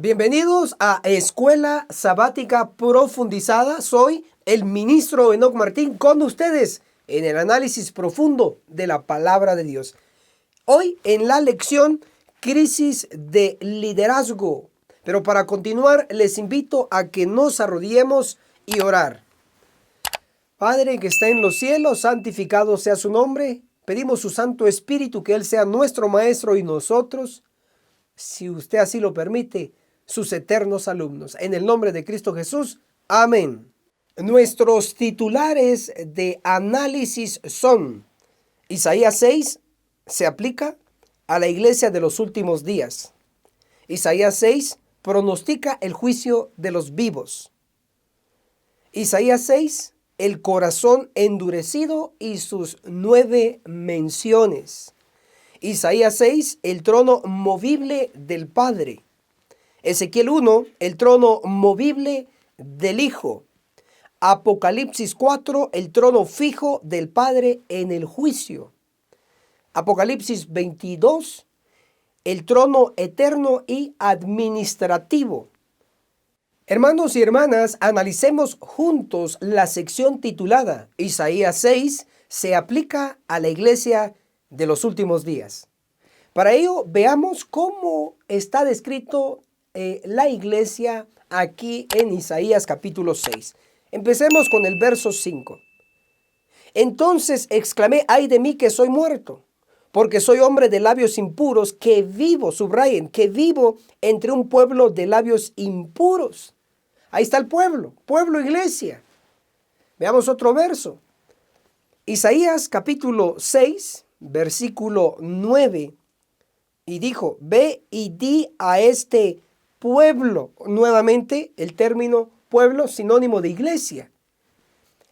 Bienvenidos a Escuela Sabática Profundizada. Soy el ministro Enoc Martín con ustedes en el análisis profundo de la palabra de Dios. Hoy en la lección Crisis de Liderazgo. Pero para continuar les invito a que nos arrodillemos y orar. Padre que está en los cielos, santificado sea su nombre. Pedimos su Santo Espíritu, que Él sea nuestro Maestro y nosotros, si usted así lo permite, sus eternos alumnos. En el nombre de Cristo Jesús. Amén. Nuestros titulares de análisis son: Isaías 6 se aplica a la iglesia de los últimos días. Isaías 6 pronostica el juicio de los vivos. Isaías 6, el corazón endurecido y sus 9 menciones. Isaías 6, el trono movible del Padre. Ezequiel 1, el trono movible del Hijo. Apocalipsis 4, el trono fijo del Padre en el juicio. Apocalipsis 22, el trono eterno y administrativo. Hermanos y hermanas, analicemos juntos la sección titulada Isaías 6 se aplica a la iglesia de los últimos días. Para ello, veamos cómo está descrito la iglesia aquí en Isaías capítulo 6. Empecemos con el verso 5. Entonces exclamé: ay de mí que soy muerto, porque soy hombre de labios impuros, que vivo, subrayen, que vivo entre un pueblo de labios impuros. Ahí está el pueblo iglesia. Veamos otro verso. Isaías capítulo 6, versículo 9. Y dijo: ve y di a este pueblo. Nuevamente el término pueblo, sinónimo de iglesia.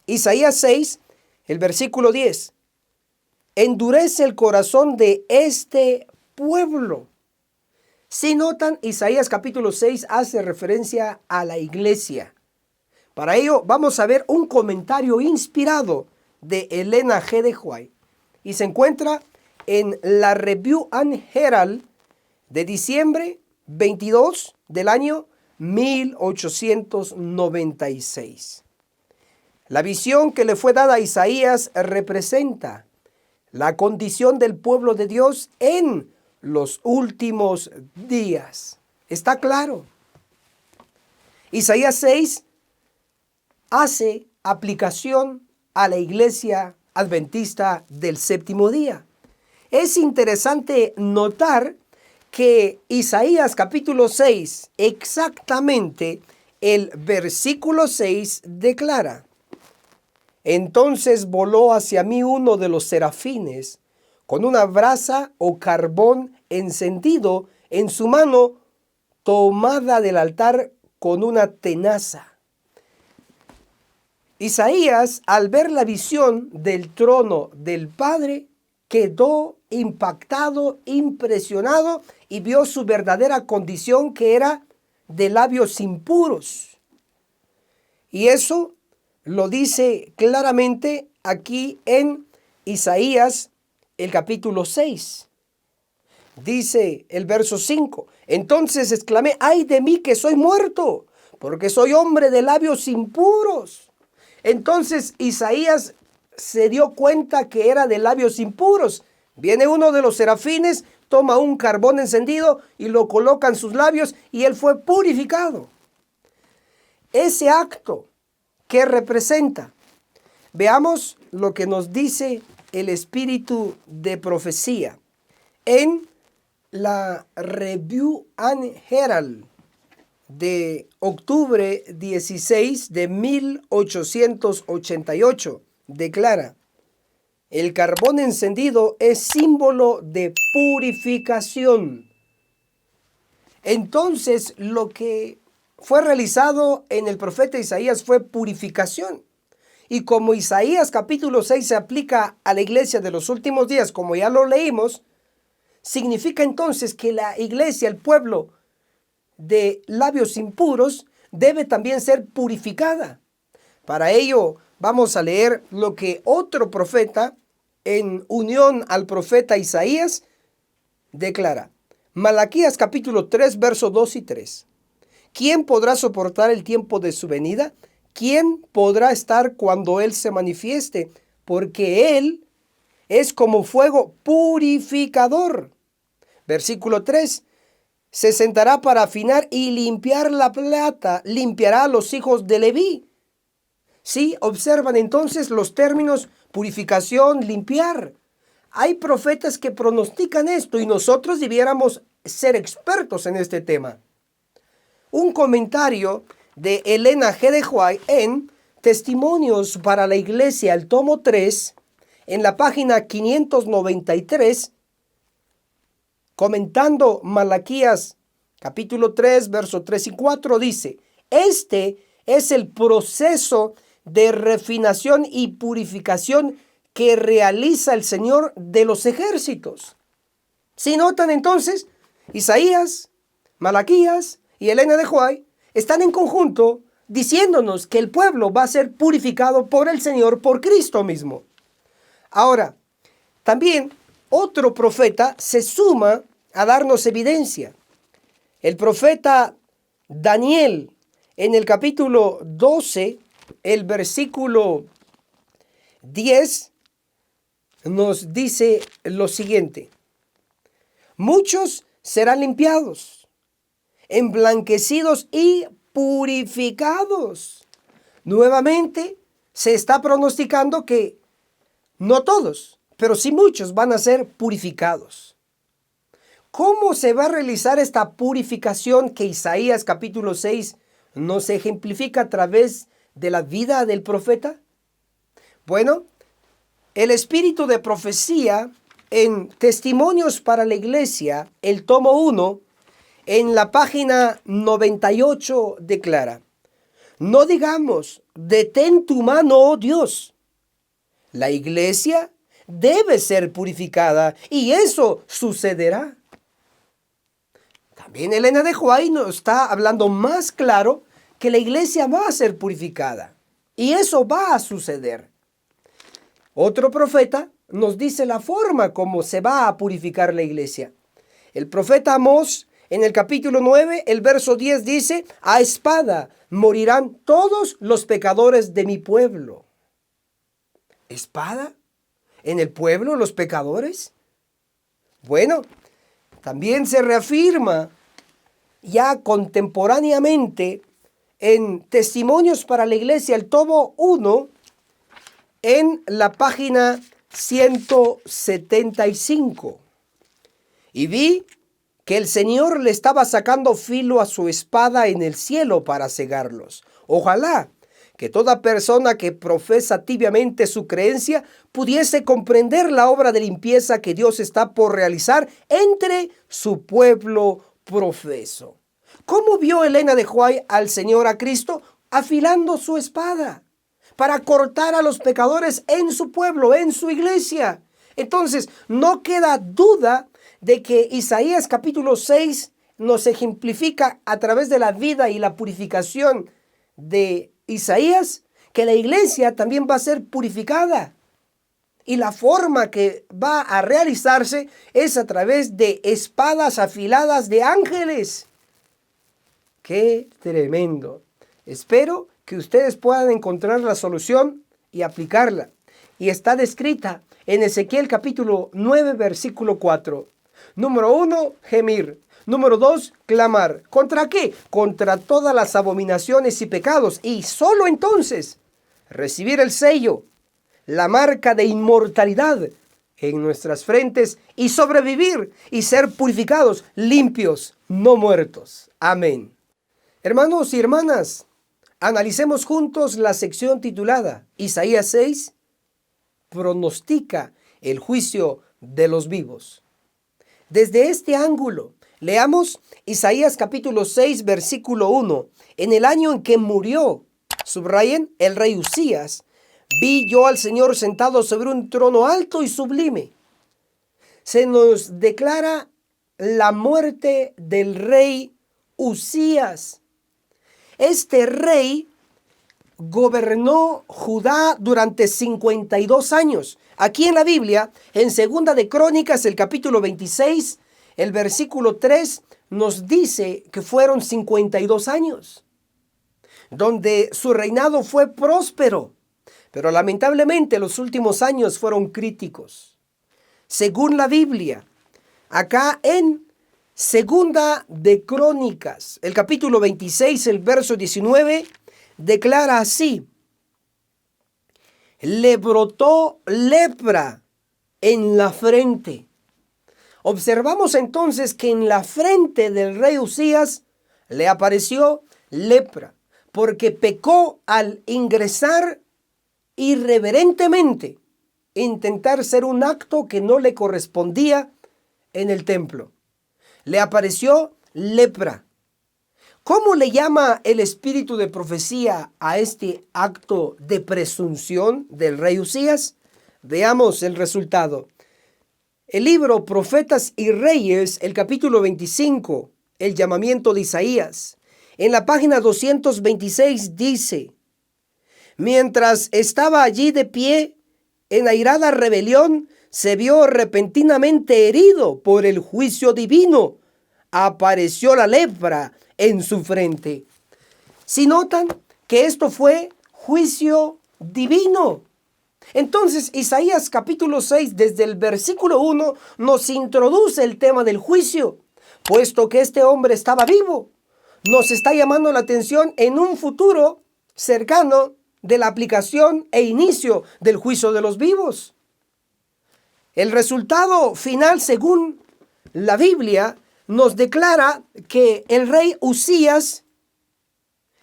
Isaías 6, el versículo 10. Endurece el corazón de este pueblo. Si notan, Isaías capítulo 6 hace referencia a la iglesia. Para ello vamos a ver un comentario inspirado de Elena G. de White. Y se encuentra en la Review and Herald de diciembre 22 del año 1896. La visión que le fue dada a Isaías representa la condición del pueblo de Dios en los últimos días. ¿Está claro? Isaías 6 hace aplicación a la iglesia adventista del séptimo día. Es interesante notar que Isaías capítulo 6, exactamente el versículo 6 declara: entonces voló hacia mí uno de los serafines con una brasa o carbón encendido en su mano, tomada del altar con una tenaza. Isaías, al ver la visión del trono del Padre, quedó impactado, impresionado, y vio su verdadera condición, que era de labios impuros. Y eso lo dice claramente aquí en Isaías el capítulo 6. Dice el verso 5: entonces exclamé: ay de mí que soy muerto, porque soy hombre de labios impuros. Entonces Isaías se dio cuenta que era de labios impuros. Viene uno de los serafines, toma un carbón encendido y lo coloca en sus labios, y él fue purificado. Ese acto, ¿qué representa? Veamos lo que nos dice el espíritu de profecía en la Review and Herald de octubre 16 de 1888. Declara: el carbón encendido es símbolo de purificación. Entonces, lo que fue realizado en el profeta Isaías fue purificación. Y como Isaías capítulo 6 se aplica a la iglesia de los últimos días, como ya lo leímos, significa entonces que la iglesia, el pueblo de labios impuros, debe también ser purificada. Para ello vamos a leer lo que otro profeta, en unión al profeta Isaías, declara. Malaquías capítulo 3, versos 2 y 3. ¿Quién podrá soportar el tiempo de su venida? ¿Quién podrá estar cuando Él se manifieste? Porque Él es como fuego purificador. Versículo 3. Se sentará para afinar y limpiar la plata, limpiará a los hijos de Leví. Sí, observan entonces los términos purificación, limpiar. Hay profetas que pronostican esto y nosotros debiéramos ser expertos en este tema. Un comentario de Elena G. de White en Testimonios para la Iglesia, el tomo 3, en la página 593, comentando Malaquías capítulo 3, versos 3 y 4, dice: este es el proceso de refinación y purificación que realiza el Señor de los ejércitos. Si notan entonces, Isaías, Malaquías y Elena de White están en conjunto diciéndonos que el pueblo va a ser purificado por el Señor, por Cristo mismo. Ahora, también otro profeta se suma a darnos evidencia. El profeta Daniel, en el capítulo 12, el versículo 10, nos dice lo siguiente: muchos serán limpiados, emblanquecidos y purificados. Nuevamente se está pronosticando que no todos, pero sí muchos van a ser purificados. ¿Cómo se va a realizar esta purificación que Isaías capítulo 6 nos ejemplifica a través de la vida del profeta? Bueno, el espíritu de profecía en Testimonios para la Iglesia, el tomo 1, en la página 98 declara: no digamos, detén tu mano, oh Dios. La iglesia debe ser purificada y eso sucederá. También Elena de White nos está hablando más claro que la iglesia va a ser purificada y eso va a suceder. Otro profeta nos dice la forma como se va a purificar la iglesia. El profeta Amós, en el capítulo 9, el verso 10 dice: a espada morirán todos los pecadores de mi pueblo. ¿Espada? ¿En el pueblo los pecadores? Bueno, también se reafirma ya contemporáneamente en Testimonios para la Iglesia, el tomo 1, en la página 175. Y vi que el Señor le estaba sacando filo a su espada en el cielo para cegarlos. Ojalá que toda persona que profesa tibiamente su creencia pudiese comprender la obra de limpieza que Dios está por realizar entre su pueblo profeso. ¿Cómo vio Elena de White al Señor, a Cristo? Afilando su espada para cortar a los pecadores en su pueblo, en su iglesia. Entonces, no queda duda de que Isaías capítulo 6 nos ejemplifica a través de la vida y la purificación de Isaías que la iglesia también va a ser purificada. Y la forma que va a realizarse es a través de espadas afiladas de ángeles. ¡Qué tremendo! Espero que ustedes puedan encontrar la solución y aplicarla. Y está descrita en Ezequiel capítulo 9, versículo 4. Número 1, gemir. Número 2, clamar. ¿Contra qué? Contra todas las abominaciones y pecados. Y solo entonces recibir el sello, la marca de inmortalidad en nuestras frentes y sobrevivir y ser purificados, limpios, no muertos. Amén. Hermanos y hermanas, analicemos juntos la sección titulada Isaías 6 pronostica el juicio de los vivos. Desde este ángulo, leamos Isaías capítulo 6, versículo 1. En el año en que murió, subrayen, el rey Usías, vi yo al Señor sentado sobre un trono alto y sublime. Se nos declara la muerte del rey Usías. Este rey gobernó Judá durante 52 años. Aquí en la Biblia, en Segunda de Crónicas, el capítulo 26, el versículo 3, nos dice que fueron 52 años, donde su reinado fue próspero, pero lamentablemente los últimos años fueron críticos. Según la Biblia, acá en Segunda de Crónicas, el capítulo 26, el verso 19, declara así: le brotó lepra en la frente. Observamos entonces que en la frente del rey Uzías le apareció lepra, porque pecó al ingresar irreverentemente, intentar ser un acto que no le correspondía en el templo. Le apareció lepra. ¿Cómo le llama el espíritu de profecía a este acto de presunción del rey Uzías? Veamos el resultado. El libro Profetas y Reyes, el capítulo 25, el llamamiento de Isaías, en la página 226 dice: mientras estaba allí de pie, en airada rebelión, se vio repentinamente herido por el juicio divino. Apareció la lepra en su frente. Si notan que esto fue juicio divino. Entonces Isaías capítulo 6, desde el versículo 1, nos introduce el tema del juicio, puesto que este hombre estaba vivo. Nos está llamando la atención en un futuro cercano de la aplicación e inicio del juicio de los vivos. El resultado final, según la Biblia, nos declara que el rey Uzías,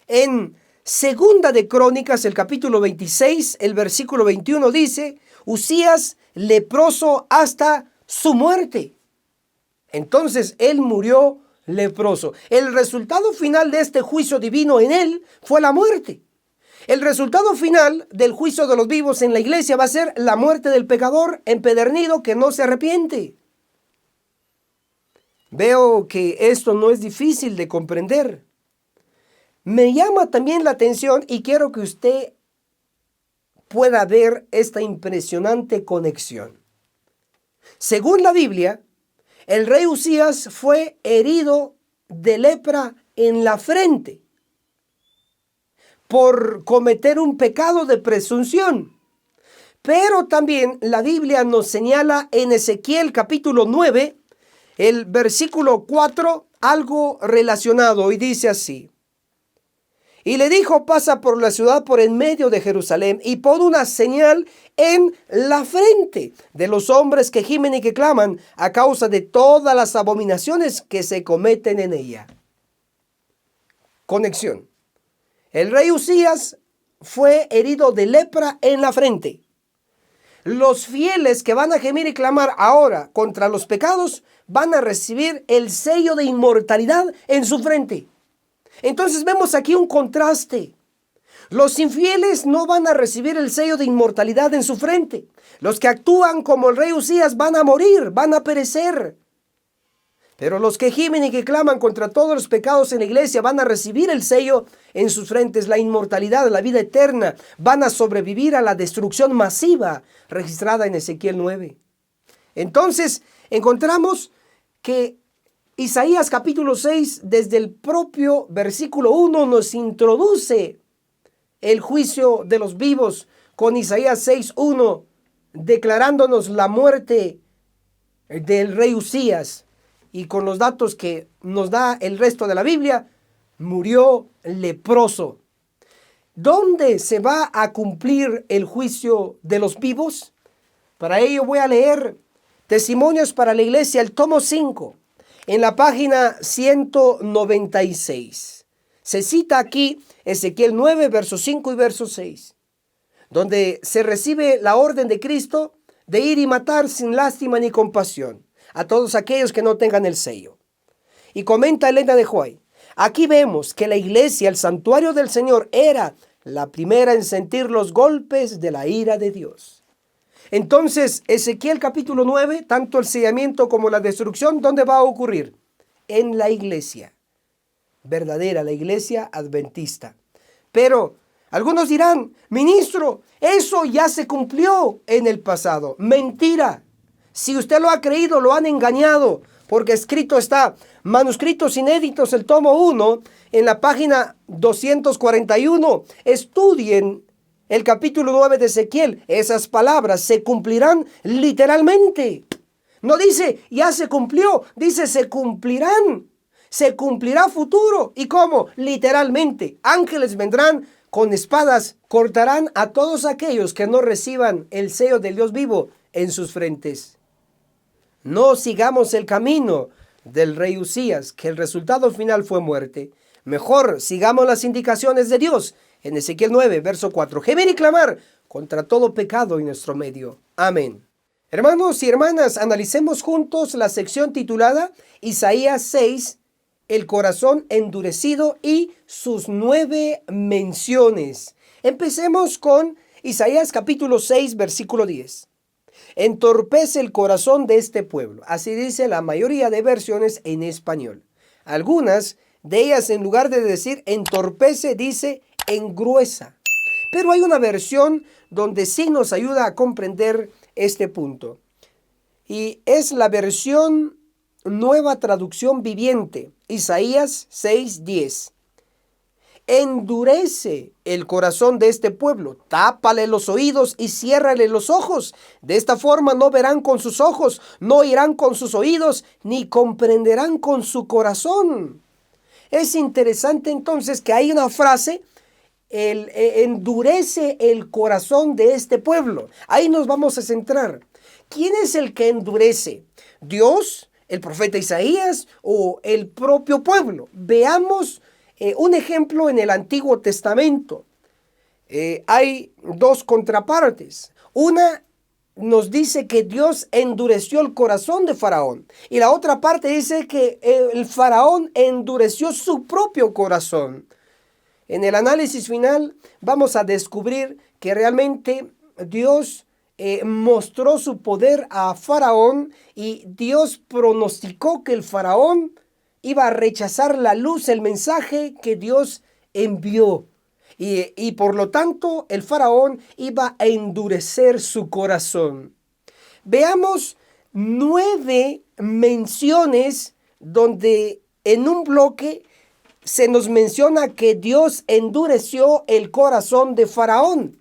en Segunda de Crónicas, el capítulo 26, el versículo 21 dice: Uzías leproso hasta su muerte. Entonces él murió leproso. El resultado final de este juicio divino en él fue la muerte. El resultado final del juicio de los vivos en la iglesia va a ser la muerte del pecador empedernido que no se arrepiente. Veo que esto no es difícil de comprender. Me llama también la atención y quiero que usted pueda ver esta impresionante conexión. Según la Biblia, el rey Uzías fue herido de lepra en la frente por cometer un pecado de presunción. Pero también la Biblia nos señala en Ezequiel capítulo 9, el versículo 4, algo relacionado, y dice así: y le dijo: pasa por la ciudad por en medio de Jerusalén y pon una señal en la frente de los hombres que gimen y que claman a causa de todas las abominaciones que se cometen en ella. Conexión. El rey Uzías fue herido de lepra en la frente. Los fieles que van a gemir y clamar ahora contra los pecados van a recibir el sello de inmortalidad en su frente. Entonces vemos aquí un contraste. Los infieles no van a recibir el sello de inmortalidad en su frente. Los que actúan como el rey Uzías van a morir, van a perecer. Pero los que gimen y que claman contra todos los pecados en la iglesia van a recibir el sello en sus frentes, la inmortalidad, la vida eterna. Van a sobrevivir a la destrucción masiva registrada en Ezequiel 9. Entonces encontramos que Isaías capítulo 6, desde el propio versículo 1, nos introduce el juicio de los vivos con Isaías 6:1, declarándonos la muerte del rey Uzías. Y con los datos que nos da el resto de la Biblia, murió leproso. ¿Dónde se va a cumplir el juicio de los vivos? Para ello voy a leer Testimonios para la Iglesia, el tomo 5, en la página 196. Se cita aquí Ezequiel 9, verso 5 y verso 6, donde se recibe la orden de Cristo de ir y matar sin lástima ni compasión a todos aquellos que no tengan el sello. Y comenta Elena de White: aquí vemos que la iglesia, el santuario del Señor, era la primera en sentir los golpes de la ira de Dios. Entonces, Ezequiel capítulo 9, tanto el sellamiento como la destrucción, ¿dónde va a ocurrir? En la iglesia verdadera, la iglesia adventista. Pero algunos dirán: ministro, eso ya se cumplió en el pasado. Mentira. Si usted lo ha creído, lo han engañado. porque escrito está, manuscritos inéditos, el tomo 1, en la página 241. Estudien el capítulo 9 de Ezequiel. Esas palabras se cumplirán literalmente. No dice, ya se cumplió, dice, se cumplirán. Se cumplirá futuro. ¿Y cómo? Literalmente. Ángeles vendrán con espadas, cortarán a todos aquellos que no reciban el sello del Dios vivo en sus frentes. No sigamos el camino del rey Usías, que el resultado final fue muerte. Mejor sigamos las indicaciones de Dios en Ezequiel 9, verso 4. Gemir y clamar contra todo pecado en nuestro medio. Amén. Hermanos y hermanas, analicemos juntos la sección titulada Isaías 6, el corazón endurecido y sus 9 menciones. Empecemos con Isaías capítulo 6, versículo 10. Entorpece el corazón de este pueblo. Así dice la mayoría de versiones en español. Algunas de ellas, en lugar de decir entorpece, dice engruesa. Pero hay una versión donde sí nos ayuda a comprender este punto. Y es la versión Nueva Traducción Viviente, Isaías 6:10. Endurece el corazón de este pueblo, tápale los oídos y ciérrale los ojos. De esta forma no verán con sus ojos, no oirán con sus oídos, ni comprenderán con su corazón. Es interesante entonces que hay una frase, endurece el corazón de este pueblo. Ahí nos vamos a centrar. ¿Quién es el que endurece? ¿Dios, el profeta Isaías o el propio pueblo? Veamos un ejemplo en el Antiguo Testamento. Hay dos contrapartes. Una nos dice que Dios endureció el corazón de Faraón. Y la otra parte dice que el Faraón endureció su propio corazón. En el análisis final vamos a descubrir que realmente Dios mostró su poder a Faraón y Dios pronosticó que el Faraón iba a rechazar la luz, el mensaje que Dios envió. Y por lo tanto el Faraón iba a endurecer su corazón. Veamos 9 menciones donde en un bloque se nos menciona que Dios endureció el corazón de Faraón.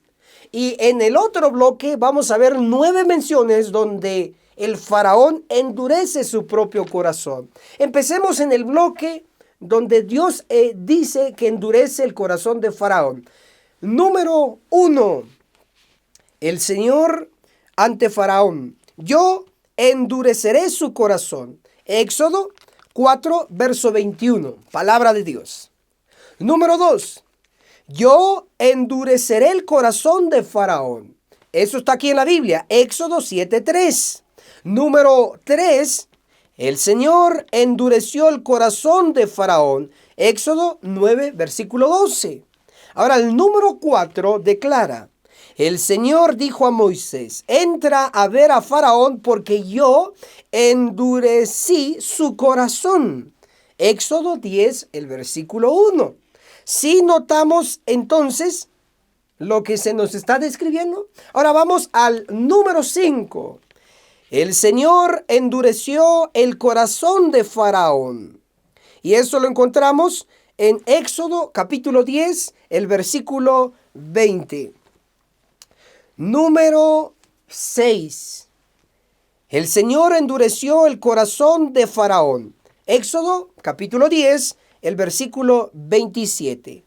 Y en el otro bloque vamos a ver 9 menciones donde el Faraón endurece su propio corazón. Empecemos en el bloque donde Dios dice que endurece el corazón de Faraón. Número 1. El Señor ante Faraón. Yo endureceré su corazón. Éxodo 4, verso 21. Palabra de Dios. Número 2. Yo endureceré el corazón de Faraón. Eso está aquí en la Biblia. Éxodo 7:3. Número 3. El Señor endureció el corazón de Faraón. Éxodo 9, versículo 12. Ahora el número 4 declara: el Señor dijo a Moisés: entra a ver a Faraón porque yo endurecí su corazón. Éxodo 10, el versículo 1. Si notamos entonces lo que se nos está describiendo. Ahora vamos al número 5. El Señor endureció el corazón de Faraón. Y eso lo encontramos en Éxodo capítulo 10, el versículo 20. Número 6. El Señor endureció el corazón de Faraón. Éxodo capítulo 10, el versículo 27.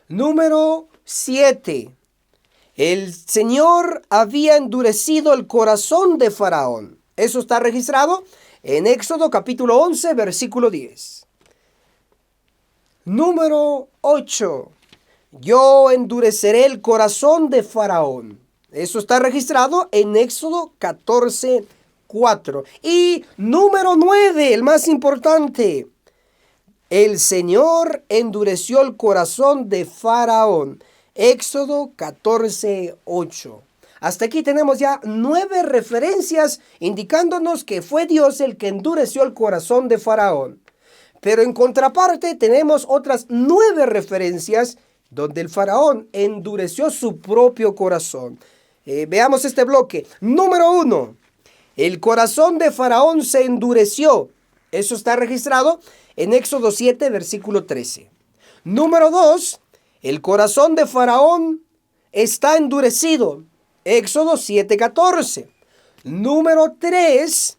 Número 7. El Señor había endurecido el corazón de Faraón. Eso está registrado en Éxodo capítulo 11, versículo 10. Número 8. Yo endureceré el corazón de Faraón. Eso está registrado en Éxodo 14, 4. Y número 9, el más importante. El Señor endureció el corazón de Faraón. Éxodo 14, 8. Hasta aquí tenemos ya 9 referencias indicándonos que fue Dios el que endureció el corazón de Faraón. Pero en contraparte tenemos otras 9 referencias donde el Faraón endureció su propio corazón. Veamos este bloque. Número 1. El corazón de Faraón se endureció Eso está registrado en Éxodo 7, versículo 13. Número 2, el corazón de Faraón está endurecido. Éxodo 7, 14. Número 3,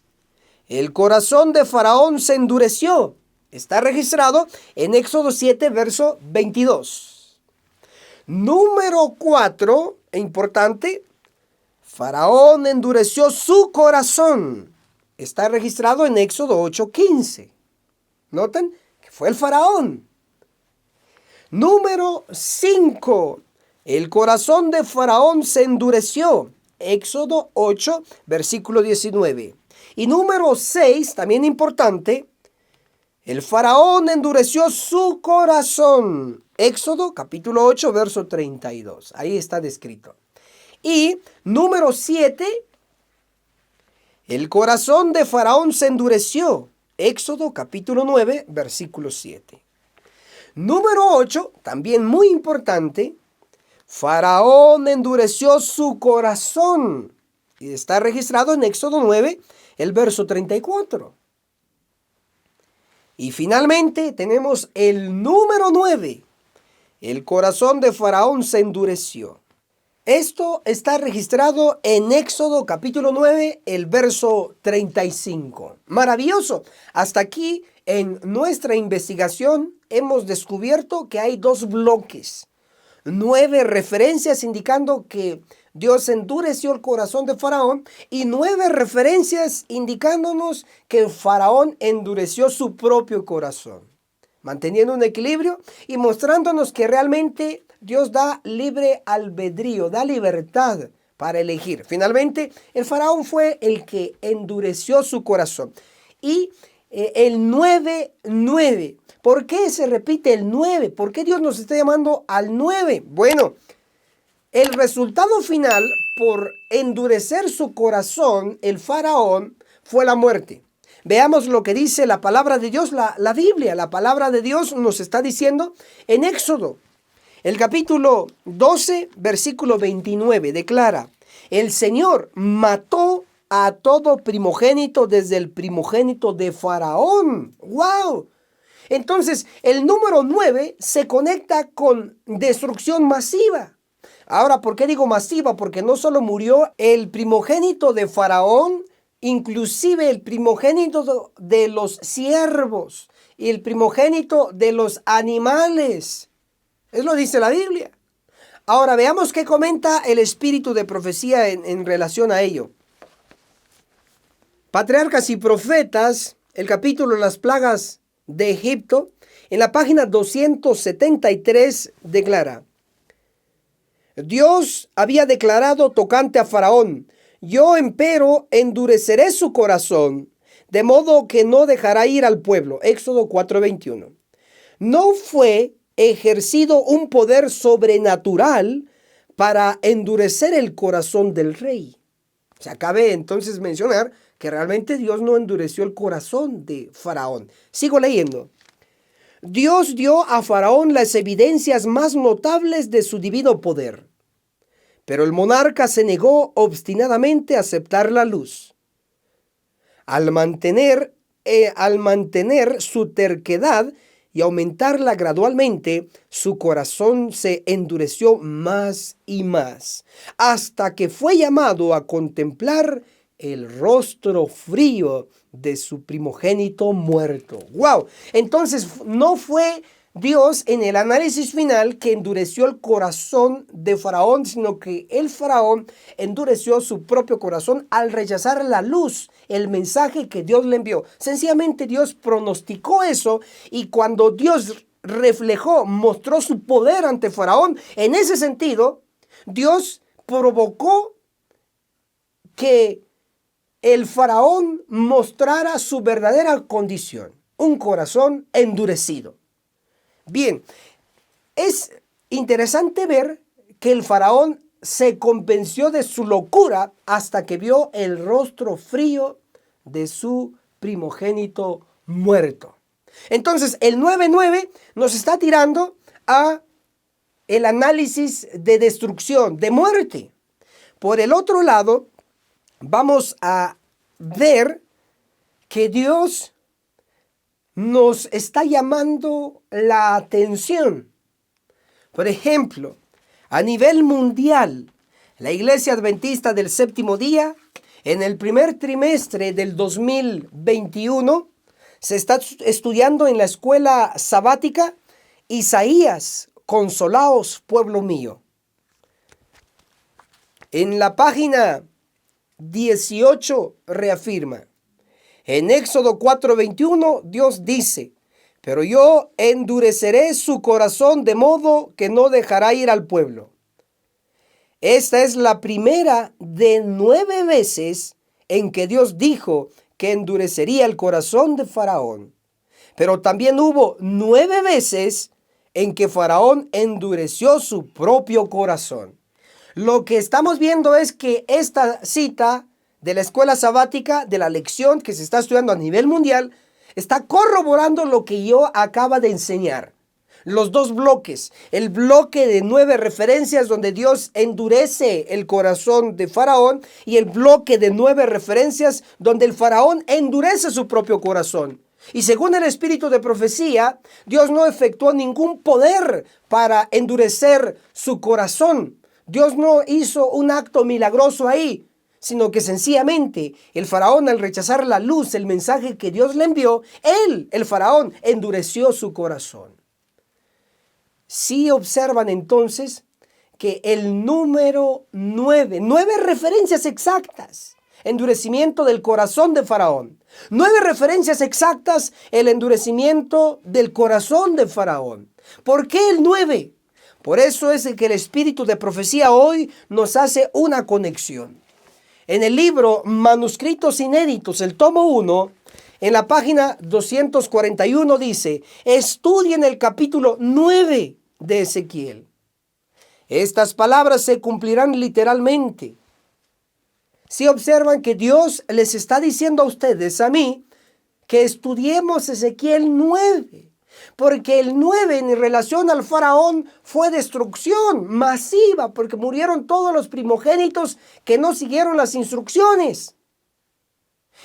el corazón de Faraón se endureció. Está registrado en Éxodo 7, verso 22. Número 4, importante, Faraón endureció su corazón. Está registrado en Éxodo 8, 15. Noten que fue el Faraón. Número 5, el corazón de Faraón se endureció. Éxodo 8, versículo 19. Y número 6, también importante, el Faraón endureció su corazón. Éxodo capítulo 8, verso 32. Ahí está descrito. Y número 7, el corazón de Faraón se endureció. Éxodo capítulo 9, versículo 7. Número 8, también muy importante, Faraón endureció su corazón. Y está registrado en Éxodo 9, el verso 34. Y finalmente tenemos el número 9. El corazón de Faraón se endureció. Esto está registrado en Éxodo capítulo 9, el verso 35. Maravilloso. Hasta aquí en nuestra investigación hemos descubierto que hay dos bloques. 9 referencias indicando que Dios endureció el corazón de Faraón y 9 referencias indicándonos que Faraón endureció su propio corazón, manteniendo un equilibrio y mostrándonos que realmente Dios da libre albedrío, da libertad para elegir. Finalmente, el Faraón fue el que endureció su corazón. Y el 9. ¿Por qué se repite el 9? ¿Por qué Dios nos está llamando al 9? Bueno, el resultado final por endurecer su corazón, el Faraón, fue la muerte. Veamos lo que dice la palabra de Dios, la Biblia. La palabra de Dios nos está diciendo en Éxodo, el capítulo 12, versículo 29, declara: el Señor mató a todo primogénito, desde el primogénito de Faraón. ¡Wow! Entonces, el número 9 se conecta con destrucción masiva. Ahora, ¿por qué digo masiva? Porque no solo murió el primogénito de Faraón, inclusive el primogénito de los siervos y el primogénito de los animales. Eso lo dice la Biblia. Ahora, veamos qué comenta el espíritu de profecía en relación a ello. Patriarcas y Profetas, el capítulo de las plagas de Egipto, en la página 273 declara: Dios había declarado tocante a Faraón: yo empero endureceré su corazón, de modo que no dejará ir al pueblo. Éxodo 4:21. No fue ejercido un poder sobrenatural para endurecer el corazón del rey. Se cabe entonces mencionar que realmente Dios no endureció el corazón de Faraón. Sigo leyendo. Dios dio a Faraón las evidencias más notables de su divino poder, pero el monarca se negó obstinadamente a aceptar la luz. Al mantener su terquedad y aumentarla gradualmente, su corazón se endureció más y más, hasta que fue llamado a contemplar el rostro frío de su primogénito muerto. ¡Wow! Entonces no fue Dios en el análisis final que endureció el corazón de Faraón, sino que el Faraón endureció su propio corazón al rechazar la luz, el mensaje que Dios le envió. Sencillamente Dios pronosticó eso, y cuando Dios mostró su poder ante Faraón, en ese sentido, Dios provocó que el Faraón mostrara su verdadera condición, un corazón endurecido. Bien, es interesante ver que el Faraón se convenció de su locura hasta que vio el rostro frío de su primogénito muerto. Entonces, el 9:9 nos está tirando a el análisis de destrucción, de muerte. Por el otro lado, vamos a ver que Dios nos está llamando la atención. Por ejemplo, a nivel mundial, la Iglesia Adventista del Séptimo Día, en el primer trimestre del 2021, se está estudiando en la escuela sabática Isaías, consolaos, pueblo mío. En la página 18 reafirma. En Éxodo 4:21 Dios dice, pero yo endureceré su corazón de modo que no dejará ir al pueblo. Esta es la primera de 9 veces en que Dios dijo que endurecería el corazón de Faraón. Pero también hubo 9 veces en que Faraón endureció su propio corazón. Lo que estamos viendo es que esta cita de la escuela sabática, de la lección que se está estudiando a nivel mundial, está corroborando lo que yo acaba de enseñar. Los dos bloques, el bloque de 9 referencias donde Dios endurece el corazón de Faraón y el bloque de 9 referencias donde el Faraón endurece su propio corazón. Y según el espíritu de profecía, Dios no efectuó ningún poder para endurecer su corazón. Dios no hizo un acto milagroso ahí, sino que sencillamente el faraón, al rechazar la luz, el mensaje que Dios le envió, el faraón, endureció su corazón. Sí observan entonces que el número 9 referencias exactas, endurecimiento del corazón de Faraón. 9 referencias exactas, el endurecimiento del corazón de Faraón. ¿Por qué el 9? Por eso es que el espíritu de profecía hoy nos hace una conexión. En el libro Manuscritos Inéditos, el tomo 1, en la página 241 dice, estudien el capítulo 9 de Ezequiel. Estas palabras se cumplirán literalmente. Si observan que Dios les está diciendo a ustedes, a mí, que estudiemos Ezequiel 9. Porque el 9 en relación al faraón fue destrucción masiva, porque murieron todos los primogénitos que no siguieron las instrucciones.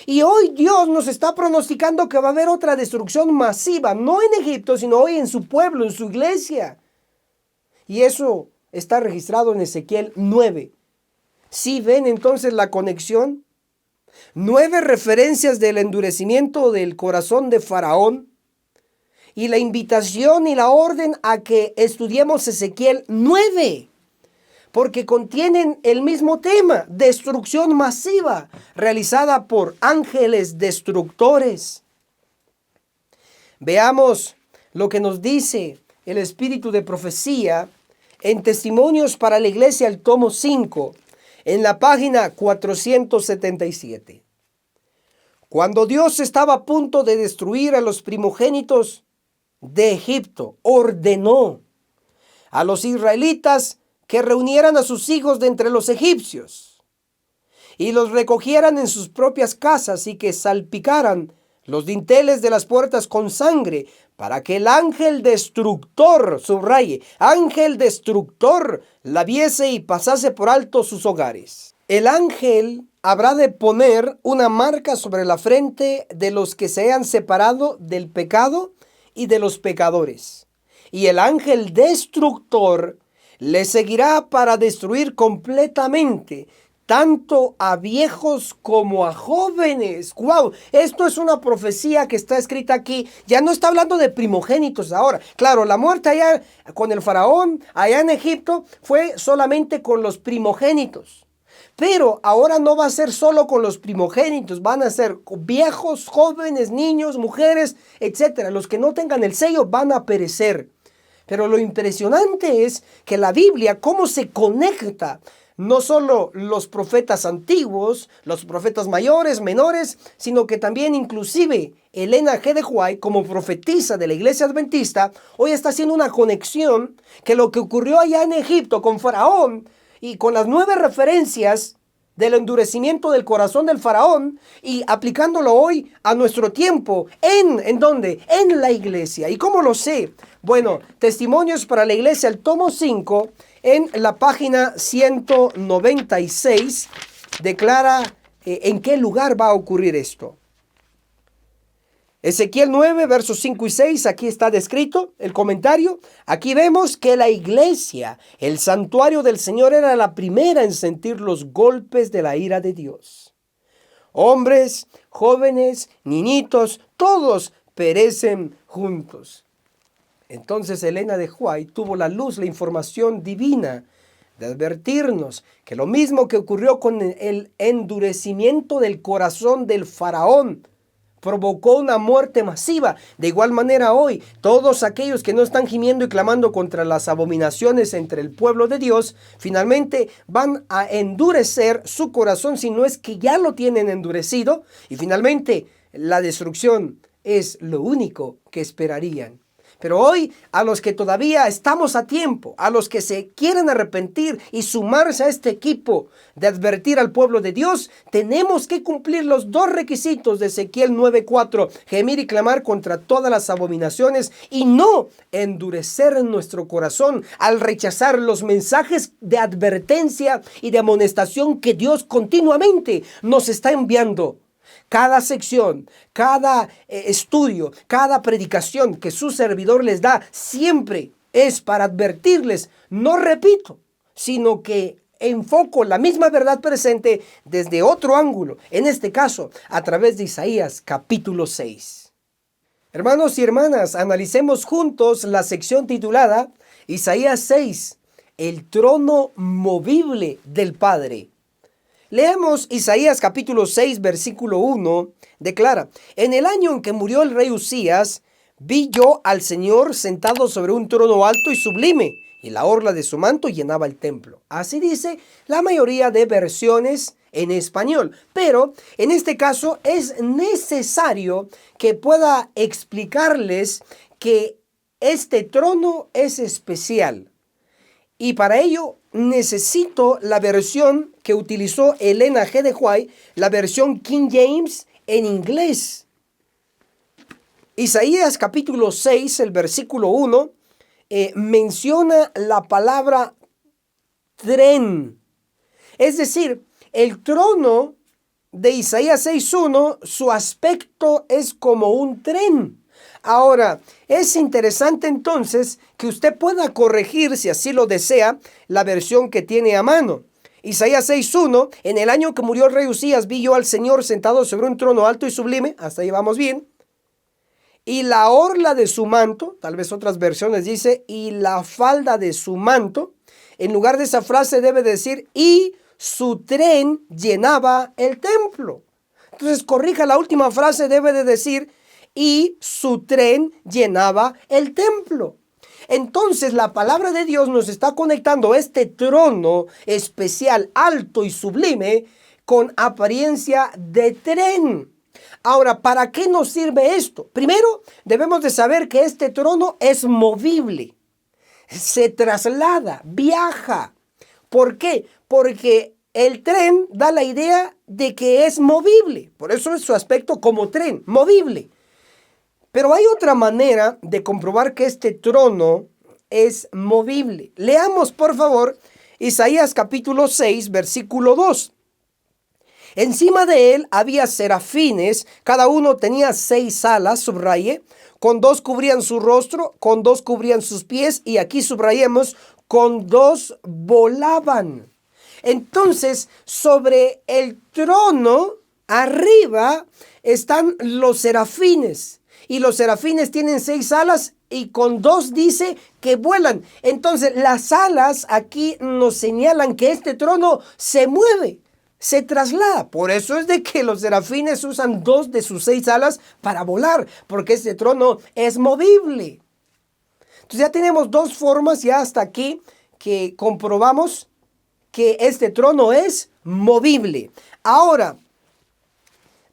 Y hoy Dios nos está pronosticando que va a haber otra destrucción masiva, no en Egipto, sino hoy en su pueblo, en su iglesia. Y eso está registrado en Ezequiel 9. ¿Sí ven entonces la conexión? 9 referencias del endurecimiento del corazón de Faraón. Y la invitación y la orden a que estudiemos Ezequiel 9, porque contienen el mismo tema, destrucción masiva, realizada por ángeles destructores. Veamos lo que nos dice el espíritu de profecía en Testimonios para la Iglesia, el tomo 5, en la página 477. Cuando Dios estaba a punto de destruir a los primogénitos de Egipto, ordenó a los israelitas que reunieran a sus hijos de entre los egipcios y los recogieran en sus propias casas y que salpicaran los dinteles de las puertas con sangre para que el ángel destructor, subraye, ángel destructor, la viese y pasase por alto sus hogares. El ángel habrá de poner una marca sobre la frente de los que se hayan separado del pecado y de los pecadores. Y el ángel destructor le seguirá para destruir completamente tanto a viejos como a jóvenes. ¡Wow! Esto es una profecía que está escrita aquí. Ya no está hablando de primogénitos ahora. Claro, la muerte allá con el faraón, allá en Egipto, fue solamente con los primogénitos. Pero ahora no va a ser solo con los primogénitos, van a ser viejos, jóvenes, niños, mujeres, etc. Los que no tengan el sello van a perecer. Pero lo impresionante es que la Biblia, cómo se conecta, no solo los profetas antiguos, los profetas mayores, menores, sino que también inclusive Elena G. de White, como profetisa de la Iglesia Adventista, hoy está haciendo una conexión que lo que ocurrió allá en Egipto con Faraón, y con las 9 referencias del endurecimiento del corazón del faraón y aplicándolo hoy a nuestro tiempo. ¿En dónde? En la iglesia. ¿Y cómo lo sé? Bueno, Testimonios para la Iglesia, el tomo 5, en la página 196, declara en qué lugar va a ocurrir esto. Ezequiel 9, versos 5 y 6, aquí está descrito el comentario. Aquí vemos que la iglesia, el santuario del Señor, era la primera en sentir los golpes de la ira de Dios. Hombres, jóvenes, niñitos, todos perecen juntos. Entonces Elena de White tuvo la luz, la información divina de advertirnos que lo mismo que ocurrió con el endurecimiento del corazón del faraón, provocó una muerte masiva. De igual manera hoy, todos aquellos que no están gimiendo y clamando contra las abominaciones entre el pueblo de Dios, finalmente van a endurecer su corazón, si no es que ya lo tienen endurecido, y finalmente la destrucción es lo único que esperarían. Pero hoy, a los que todavía estamos a tiempo, a los que se quieren arrepentir y sumarse a este equipo de advertir al pueblo de Dios, tenemos que cumplir los dos requisitos de Ezequiel 9:4, gemir y clamar contra todas las abominaciones y no endurecer nuestro corazón al rechazar los mensajes de advertencia y de amonestación que Dios continuamente nos está enviando. Cada sección, cada estudio, cada predicación que su servidor les da siempre es para advertirles, no repito, sino que enfoco la misma verdad presente desde otro ángulo, en este caso a través de Isaías capítulo 6. Hermanos y hermanas, analicemos juntos la sección titulada Isaías 6, el trono movible del Padre. Leemos Isaías capítulo 6, versículo 1, declara: En el año en que murió el rey Usías, vi yo al Señor sentado sobre un trono alto y sublime, y la orla de su manto llenaba el templo. Así dice la mayoría de versiones en español, pero en este caso es necesario que pueda explicarles que este trono es especial. Y para ello necesito la versión que utilizó Elena G. de White, la versión King James en inglés. Isaías capítulo 6, el versículo 1, menciona la palabra tren. Es decir, el trono de Isaías 6:1, su aspecto es como un tren. Ahora, es interesante entonces que usted pueda corregir, si así lo desea, la versión que tiene a mano. Isaías 6:1, en el año que murió el rey Usías, vi yo al Señor sentado sobre un trono alto y sublime, hasta ahí vamos bien, y la orla de su manto, tal vez otras versiones dice, y la falda de su manto, en lugar de esa frase debe decir, y su tren llenaba el templo. Entonces corrija la última frase, debe de decir, y su tren llenaba el templo. Entonces la palabra de Dios nos está conectando este trono especial, alto y sublime, con apariencia de tren. Ahora, ¿para qué nos sirve esto? Primero, debemos de saber que este trono es movible. Se traslada, viaja. ¿Por qué? Porque el tren da la idea de que es movible. Por eso es su aspecto como tren, movible. Pero hay otra manera de comprobar que este trono es movible. Leamos, por favor, Isaías capítulo 6, versículo 2. Encima de él había serafines, cada uno tenía 6 alas, subraye, con 2 cubrían su rostro, con 2 cubrían sus pies, y aquí subrayemos, con 2 volaban. Entonces, sobre el trono, arriba, están los serafines. Y los serafines tienen 6 alas y con 2 dice que vuelan. Entonces las alas aquí nos señalan que este trono se mueve, se traslada. Por eso es de que los serafines usan 2 de sus 6 alas para volar, porque este trono es movible. Entonces ya tenemos 2 formas ya hasta aquí que comprobamos que este trono es movible. Ahora,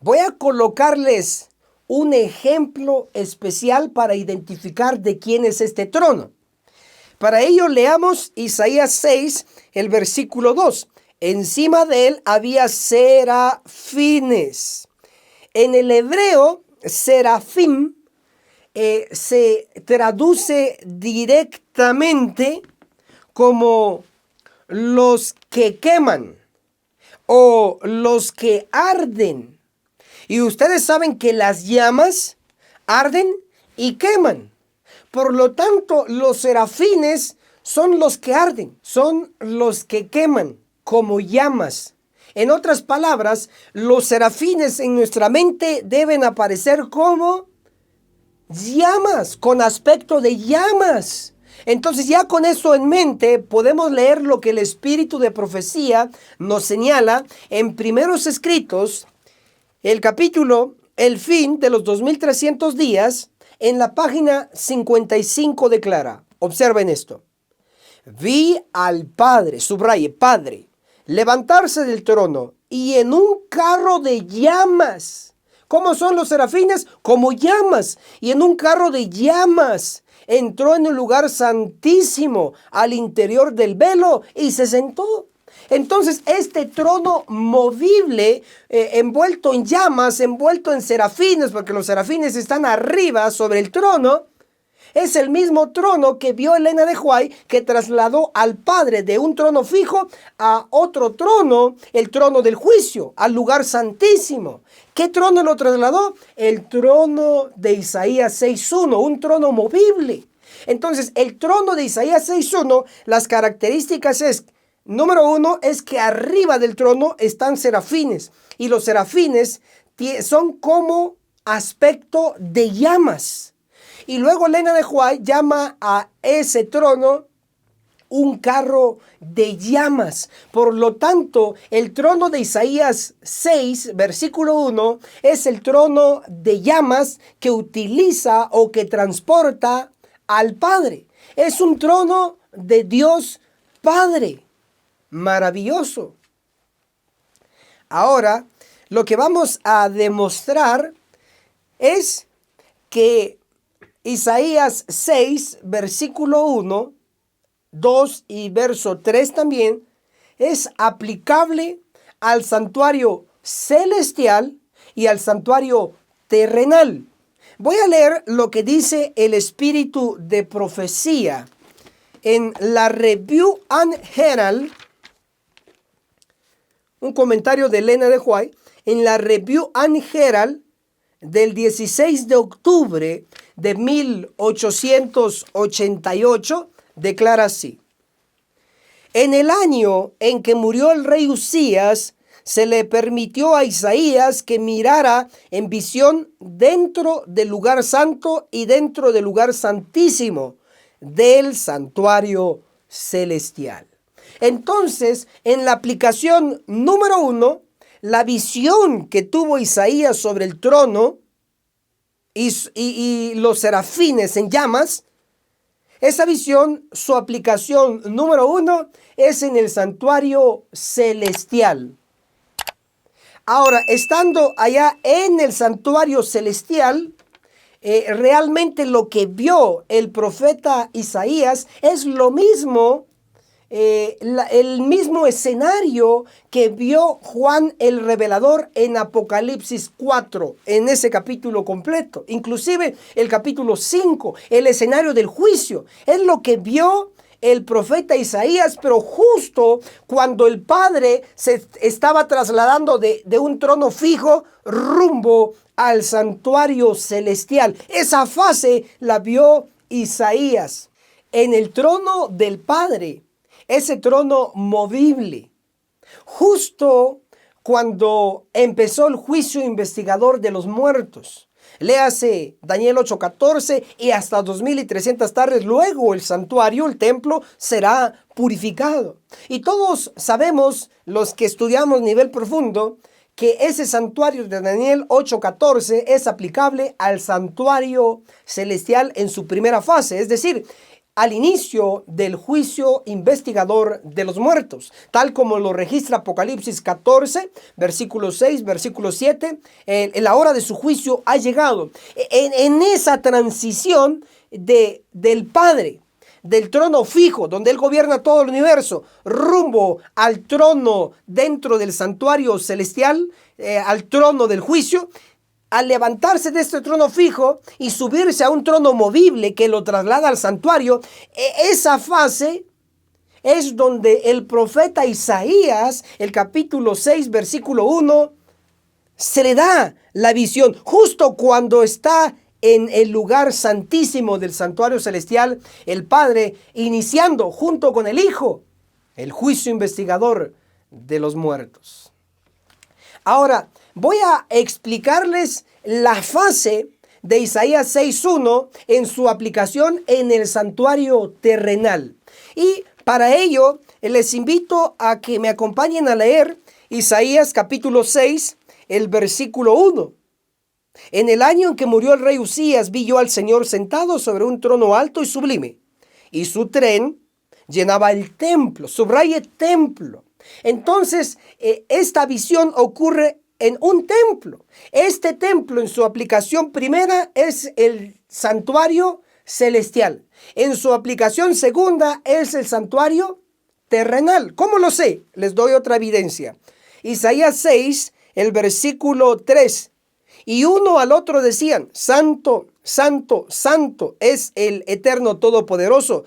voy a colocarles un ejemplo especial para identificar de quién es este trono. Para ello leamos Isaías 6, el versículo 2. Encima de él había serafines. En el hebreo, serafim se traduce directamente como los que queman o los que arden. Y ustedes saben que las llamas arden y queman. Por lo tanto, los serafines son los que arden, son los que queman como llamas. En otras palabras, los serafines en nuestra mente deben aparecer como llamas, con aspecto de llamas. Entonces, ya con eso en mente, podemos leer lo que el espíritu de profecía nos señala en Primeros Escritos, el capítulo El fin de los 2300 días, en la página 55 declara, observen esto: vi al Padre, subraye, Padre, levantarse del trono y en un carro de llamas. ¿Cómo son los serafines? Como llamas. Y en un carro de llamas entró en el lugar santísimo al interior del velo y se sentó. Entonces este trono movible, envuelto en llamas, envuelto en serafines, porque los serafines están arriba sobre el trono, es el mismo trono que vio Elena de White, que trasladó al Padre de un trono fijo a otro trono, el trono del juicio, al lugar santísimo. ¿Qué trono lo trasladó? El trono de Isaías 6.1, un trono movible. Entonces, el trono de Isaías 6.1, las características es, número uno, es que arriba del trono están serafines. Y los serafines son como aspecto de llamas. Y luego Elena de White llama a ese trono un carro de llamas. Por lo tanto, el trono de Isaías 6, versículo 1, es el trono de llamas que utiliza o que transporta al Padre. Es un trono de Dios Padre. Maravilloso. Ahora, lo que vamos a demostrar es que Isaías 6, versículo 1, 2 y verso 3 también es aplicable al santuario celestial y al santuario terrenal. Voy a leer lo que dice el espíritu de profecía en la Review and Herald, un comentario de Elena de White, en la Review and Herald del 16 de octubre de 1888, declara así: en el año en que murió el rey Usías, se le permitió a Isaías que mirara en visión dentro del lugar santo y dentro del lugar santísimo del santuario celestial. Entonces, en la aplicación número 1, la visión que tuvo Isaías sobre el trono y los serafines en llamas, esa visión, su aplicación número 1 es en el santuario celestial. Ahora, estando allá en el santuario celestial, realmente lo que vio el profeta Isaías es lo mismo, el mismo escenario que vio Juan el Revelador en Apocalipsis 4, en ese capítulo completo, inclusive el capítulo 5, el escenario del juicio, es lo que vio el profeta Isaías, pero justo cuando el Padre se estaba trasladando de un trono fijo rumbo al santuario celestial. Esa fase la vio Isaías en el trono del Padre, ese trono movible. Justo cuando empezó el juicio investigador de los muertos. Léase Daniel 8:14 y hasta 2300 tardes luego el santuario, el templo, será purificado. Y todos sabemos, los que estudiamos nivel profundo, que ese santuario de Daniel 8:14 es aplicable al santuario celestial en su primera fase, es decir, al inicio del juicio investigador de los muertos, tal como lo registra Apocalipsis 14, versículo 6, versículo 7, la hora de su juicio ha llegado. En esa transición del Padre, del trono fijo, donde Él gobierna todo el universo, rumbo al trono dentro del santuario celestial, al trono del juicio, al levantarse de este trono fijo y subirse a un trono movible que lo traslada al santuario, esa fase es donde el profeta Isaías, el capítulo 6, versículo 1, se le da la visión, justo cuando está en el lugar santísimo del santuario celestial, el Padre iniciando junto con el Hijo el juicio investigador de los muertos. Ahora, voy a explicarles la fase de Isaías 6:1 en su aplicación en el santuario terrenal. Y para ello, les invito a que me acompañen a leer Isaías capítulo 6, el versículo 1. En el año en que murió el rey Usías, vi yo al Señor sentado sobre un trono alto y sublime, y su tren llenaba el templo. Subraye templo. Entonces, esta visión ocurre en un templo. Este templo, en su aplicación primera, es el santuario celestial. En su aplicación segunda, es el santuario terrenal. ¿Cómo lo sé? Les doy otra evidencia. Isaías 6, el versículo 3. Y uno al otro decían: Santo, santo, santo es el Eterno Todopoderoso.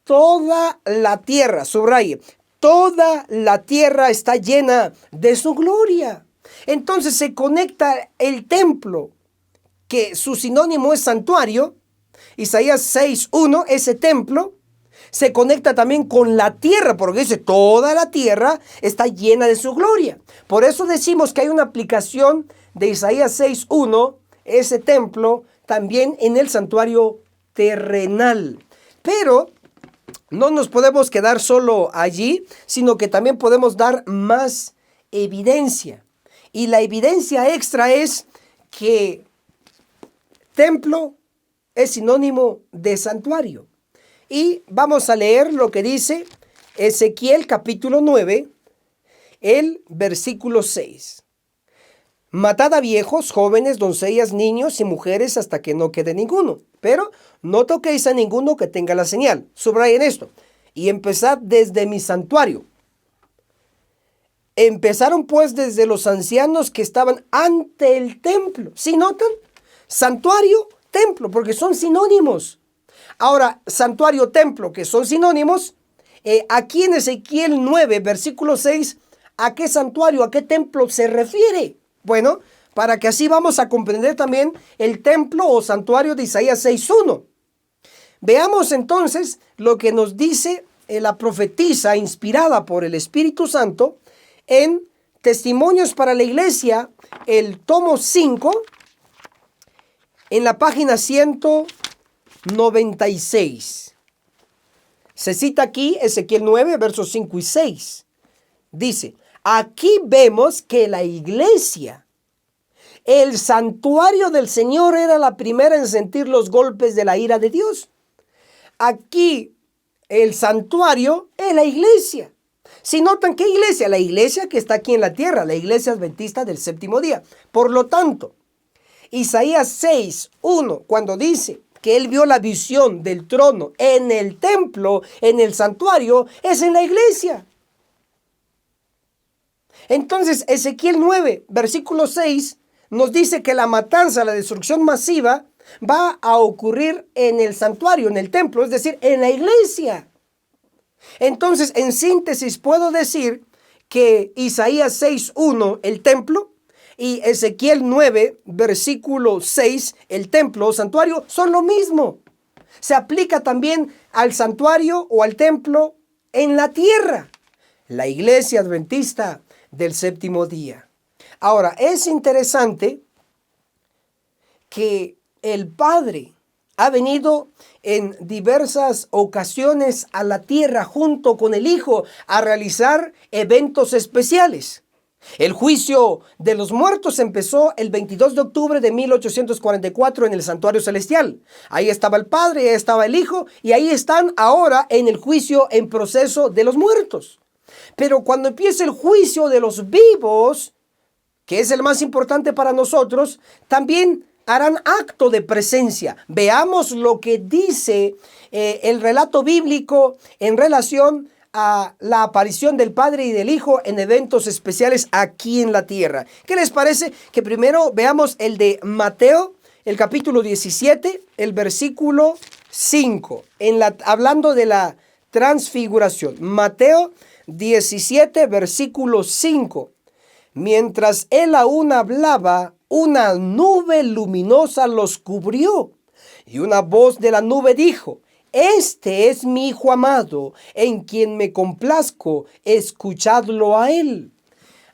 Toda la tierra, subraye, toda la tierra está llena de su gloria. Entonces se conecta el templo, que su sinónimo es santuario. Isaías 6:1, ese templo se conecta también con la tierra, porque dice toda la tierra está llena de su gloria. Por eso decimos que hay una aplicación de Isaías 6:1, ese templo, también en el santuario terrenal. Pero no nos podemos quedar solo allí, sino que también podemos dar más evidencia. Y la evidencia extra es que templo es sinónimo de santuario. Y vamos a leer lo que dice Ezequiel capítulo 9, el versículo 6. Matad a viejos, jóvenes, doncellas, niños y mujeres hasta que no quede ninguno. Pero no toquéis a ninguno que tenga la señal. Subrayen esto. Y empezad desde mi santuario. Empezaron pues desde los ancianos que estaban ante el templo. ¿Sí notan? Santuario, templo, porque son sinónimos. Ahora, santuario, templo, que son sinónimos. Aquí en Ezequiel 9, versículo 6, ¿a qué santuario, a qué templo se refiere? Bueno, para que así vamos a comprender también el templo o santuario de Isaías 6:1. Veamos entonces lo que nos dice la profetisa inspirada por el Espíritu Santo en Testimonios para la Iglesia, el tomo 5, en la página 196. Se cita aquí Ezequiel 9, versos 5 y 6. Dice: aquí vemos que la iglesia, el santuario del Señor, era la primera en sentir los golpes de la ira de Dios. Aquí el santuario es la iglesia. Si notan, ¿qué iglesia? La iglesia que está aquí en la tierra, la iglesia adventista del séptimo día. Por lo tanto, Isaías 6:1, cuando dice que él vio la visión del trono en el templo, en el santuario, es en la iglesia. Entonces, Ezequiel 9, versículo 6, nos dice que la matanza, la destrucción masiva, va a ocurrir en el santuario, en el templo, es decir, en la iglesia. Entonces, en síntesis, puedo decir que Isaías 6:1, el templo, y Ezequiel 9, versículo 6, el templo o santuario, son lo mismo. Se aplica también al santuario o al templo en la tierra, la iglesia adventista del séptimo día. Ahora, es interesante que el Padre ha venido en diversas ocasiones a la tierra junto con el Hijo a realizar eventos especiales. El juicio de los muertos empezó el 22 de octubre de 1844 en el santuario celestial. Ahí estaba el Padre, ahí estaba el Hijo, y ahí están ahora en el juicio en proceso de los muertos. Pero cuando empiece el juicio de los vivos, que es el más importante para nosotros, también harán acto de presencia. Veamos lo que dice el relato bíblico en relación a la aparición del Padre y del Hijo en eventos especiales aquí en la tierra. ¿Qué les parece? Que primero veamos el de Mateo, el capítulo 17, el versículo 5, hablando de la transfiguración. Mateo 17, versículo 5. Mientras él aún hablaba, una nube luminosa los cubrió, y una voz de la nube dijo: Este es mi Hijo amado, en quien me complazco, escuchadlo a él.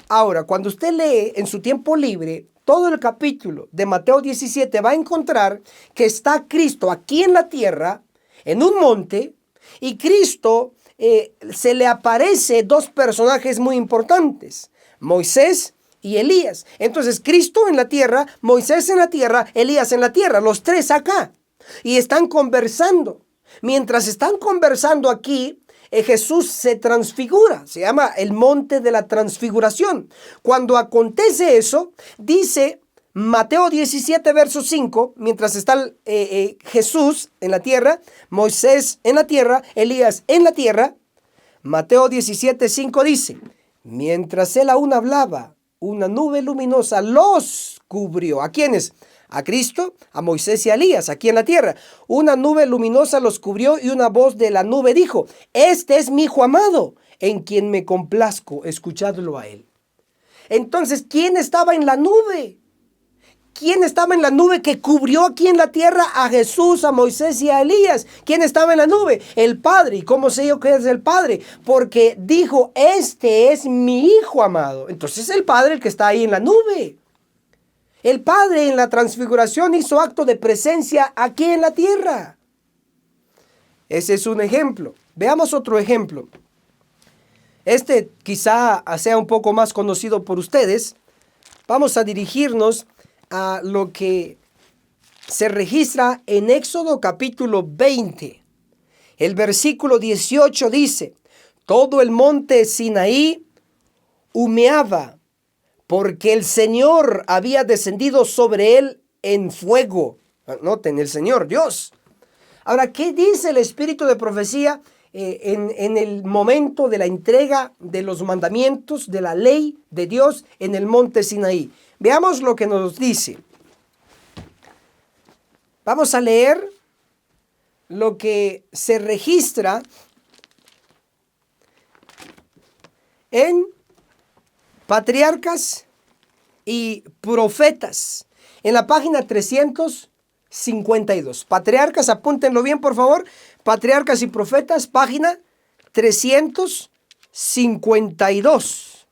Ahora, cuando usted lee en su tiempo libre todo el capítulo de Mateo 17, va a encontrar que está Cristo aquí en la tierra, en un monte, y Cristo se le aparece dos personajes muy importantes: Moisés y Elías. Entonces, Cristo en la tierra, Moisés en la tierra, Elías en la tierra, los tres acá, y están conversando. Mientras están conversando aquí, Jesús se transfigura, se llama el monte de la transfiguración. Cuando acontece eso, dice Mateo 17, verso 5, mientras está Jesús en la tierra, Moisés en la tierra, Elías en la tierra, Mateo 17, 5 dice: mientras él aún hablaba, una nube luminosa los cubrió. ¿A quiénes? A Cristo, a Moisés y a Elías, aquí en la tierra. Una nube luminosa los cubrió, y una voz de la nube dijo: Este es mi Hijo amado, en quien me complazco, escuchadlo a él. Entonces, ¿quién estaba en la nube? ¿Quién estaba en la nube que cubrió aquí en la tierra a Jesús, a Moisés y a Elías? ¿Quién estaba en la nube? El Padre. ¿Y cómo sé yo que es el Padre? Porque dijo: Este es mi Hijo amado. Entonces, es el Padre el que está ahí en la nube. El Padre en la transfiguración hizo acto de presencia aquí en la tierra. Ese es un ejemplo. Veamos otro ejemplo. Este quizá sea un poco más conocido por ustedes. Vamos a dirigirnos a lo que se registra en Éxodo capítulo 20. El versículo 18 dice: todo el monte Sinaí humeaba, porque el Señor había descendido sobre él en fuego. Noten, el Señor, Dios. Ahora, ¿qué dice el espíritu de profecía en el momento de la entrega de los mandamientos, de la ley de Dios en el monte Sinaí? Veamos lo que nos dice. Vamos a leer lo que se registra en Patriarcas y Profetas, en la página 352. Patriarcas, apúntenlo bien, por favor. Patriarcas y Profetas, página 352.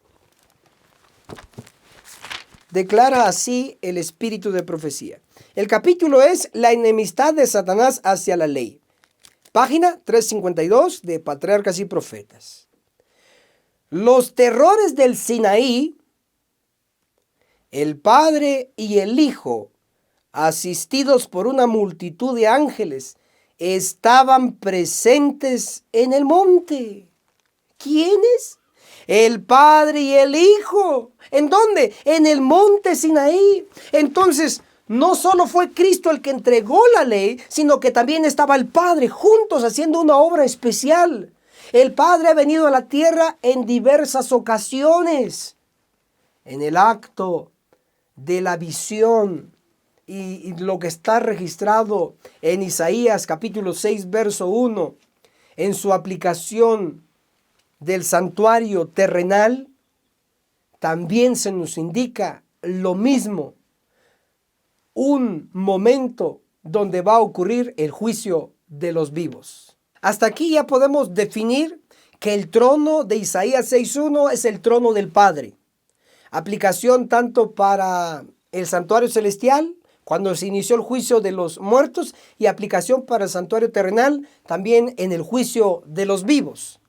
Declara así el espíritu de profecía. El capítulo es La enemistad de Satanás hacia la ley. Página 352 de Patriarcas y Profetas. Los terrores del Sinaí, el Padre y el Hijo, asistidos por una multitud de ángeles, estaban presentes en el monte. ¿Quiénes? El Padre y el Hijo. ¿En dónde? En el monte Sinaí. Entonces, no solo fue Cristo el que entregó la ley, sino que también estaba el Padre juntos haciendo una obra especial. El Padre ha venido a la tierra en diversas ocasiones. En el acto de la visión y lo que está registrado en Isaías capítulo 6, verso 1, en su aplicación del santuario terrenal, también se nos indica lo mismo. Un momento donde va a ocurrir el juicio de los vivos. Hasta aquí ya podemos definir que el trono de Isaías 6.1 es el trono del Padre. Aplicación tanto para el santuario celestial, cuando se inició el juicio de los muertos, y aplicación para el santuario terrenal, también en el juicio de los vivos.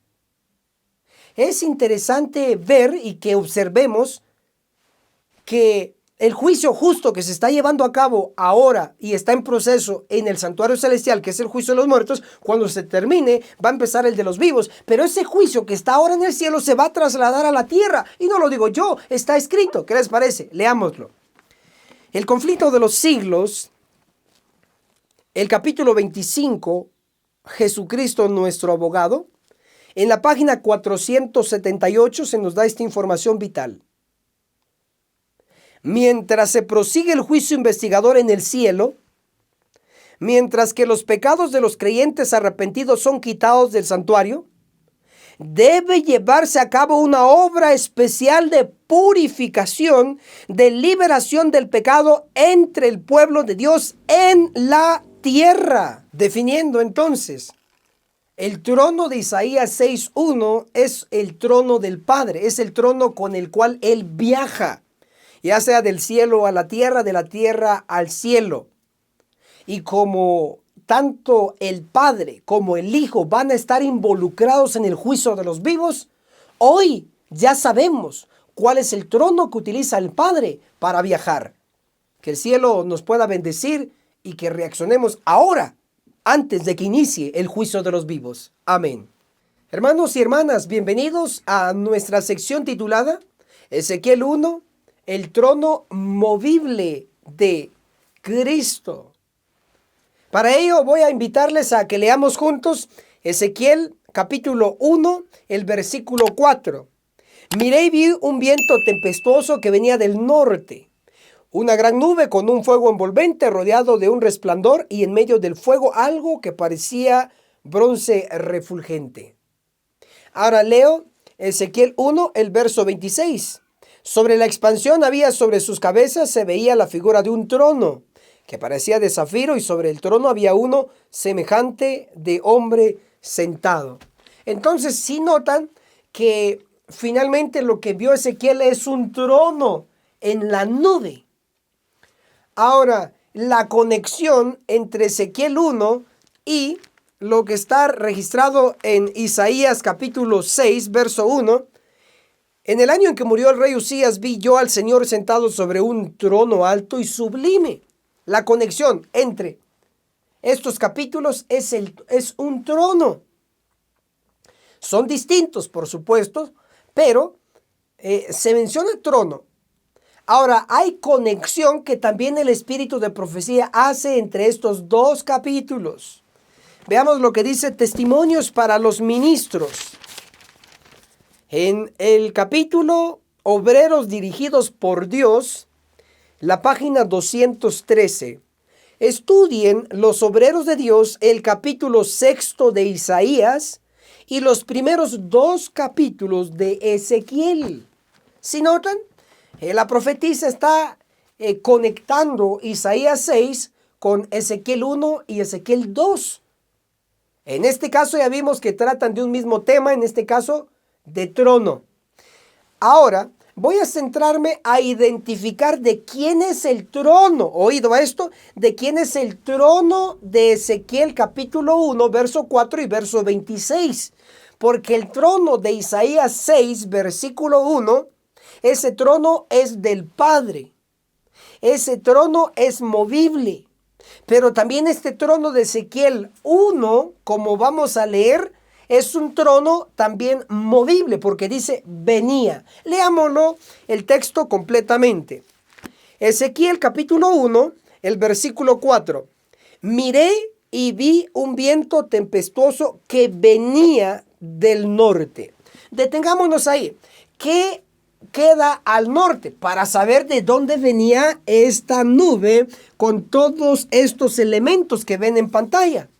Es interesante ver y que observemos que el juicio justo que se está llevando a cabo ahora y está en proceso en el santuario celestial, que es el juicio de los muertos, cuando se termine va a empezar el de los vivos. Pero ese juicio que está ahora en el cielo se va a trasladar a la tierra. Y no lo digo yo, está escrito. ¿Qué les parece? Leámoslo. El conflicto de los siglos, el capítulo 25, Jesucristo nuestro abogado. En la página 478 se nos da esta información vital. Mientras se prosigue el juicio investigador en el cielo, mientras que los pecados de los creyentes arrepentidos son quitados del santuario, debe llevarse a cabo una obra especial de purificación, de liberación del pecado entre el pueblo de Dios en la tierra. Definiendo entonces, el trono de Isaías 6:1 es el trono del Padre, es el trono con el cual Él viaja, ya sea del cielo a la tierra, de la tierra al cielo. Y como tanto el Padre como el Hijo van a estar involucrados en el juicio de los vivos, hoy ya sabemos cuál es el trono que utiliza el Padre para viajar. Que el cielo nos pueda bendecir y que reaccionemos ahora, antes de que inicie el juicio de los vivos. Amén. Hermanos y hermanas, bienvenidos a nuestra sección titulada Ezequiel 1, el trono movible de Cristo. Para ello voy a invitarles a que leamos juntos Ezequiel capítulo 1, el versículo 4. Miré y vi un viento tempestuoso que venía del norte, una gran nube con un fuego envolvente rodeado de un resplandor y en medio del fuego algo que parecía bronce refulgente. Ahora leo Ezequiel 1, el verso 26. Sobre la expansión había sobre sus cabezas se veía la figura de un trono que parecía de zafiro y sobre el trono había uno semejante de hombre sentado. Entonces sí notan que finalmente lo que vio Ezequiel es un trono en la nube. Ahora, la conexión entre Ezequiel 1 y lo que está registrado en Isaías capítulo 6, verso 1. En el año en que murió el rey Usías, vi yo al Señor sentado sobre un trono alto y sublime. La conexión entre estos capítulos es un trono. Son distintos, por supuesto, pero se menciona trono. Ahora, hay conexión que también el espíritu de profecía hace entre estos dos capítulos. Veamos lo que dice Testimonios para los ministros. En el capítulo Obreros dirigidos por Dios, la página 213. Estudien los obreros de Dios el capítulo 6 de Isaías y los primeros 2 capítulos de Ezequiel. ¿Sí notan? La profetisa está conectando Isaías 6 con Ezequiel 1 y Ezequiel 2. En este caso ya vimos que tratan de un mismo tema, en este caso de trono. Ahora voy a centrarme a identificar de quién es el trono. ¿Oído esto? De quién es el trono de Ezequiel capítulo 1, verso 4 y verso 26. Porque el trono de Isaías 6, versículo 1, ese trono es del Padre. Ese trono es movible. Pero también este trono de Ezequiel 1, como vamos a leer, es un trono también movible, porque dice venía. Leámoslo el texto completamente. Ezequiel capítulo 1, el versículo 4. Miré y vi un viento tempestuoso que venía del norte. Detengámonos ahí. ¿Qué queda al norte? Para saber de dónde venía esta nube con todos estos elementos que ven en pantalla.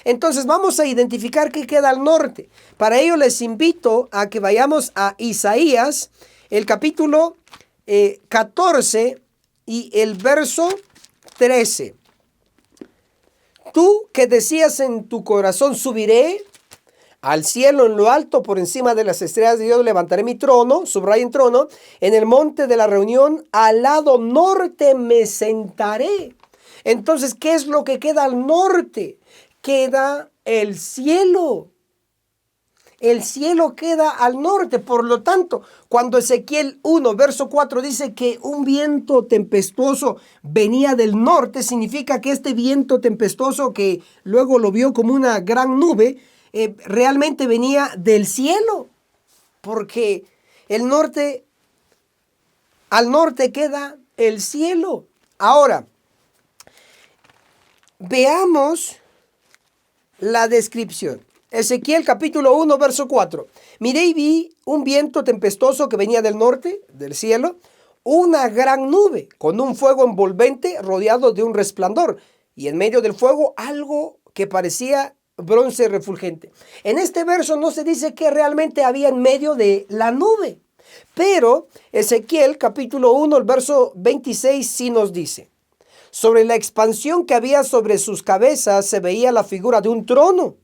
Entonces vamos a identificar qué queda al norte. Para ello les invito a que vayamos a Isaías, el capítulo 14 y el verso 13. Tú que decías en tu corazón, subiré al cielo en lo alto, por encima de las estrellas de Dios, levantaré mi trono, subrayen trono, en el monte de la reunión, al lado norte me sentaré. Entonces, ¿qué es lo que queda al norte? Queda el cielo. El cielo queda al norte. Por lo tanto, cuando Ezequiel 1, verso 4 dice que un viento tempestuoso venía del norte, significa que este viento tempestuoso, que luego lo vio como una gran nube, realmente venía del cielo. Porque al norte queda el cielo. Ahora, veamos la descripción. Ezequiel capítulo 1, verso 4. Miré y vi un viento tempestuoso que venía del norte, del cielo, una gran nube con un fuego envolvente rodeado de un resplandor, y en medio del fuego algo que parecía bronce refulgente. En este verso no se dice qué realmente había en medio de la nube, Pero Ezequiel capítulo 1, el verso 26 sí nos dice: sobre la expansión que había sobre sus cabezas se veía la figura de un trono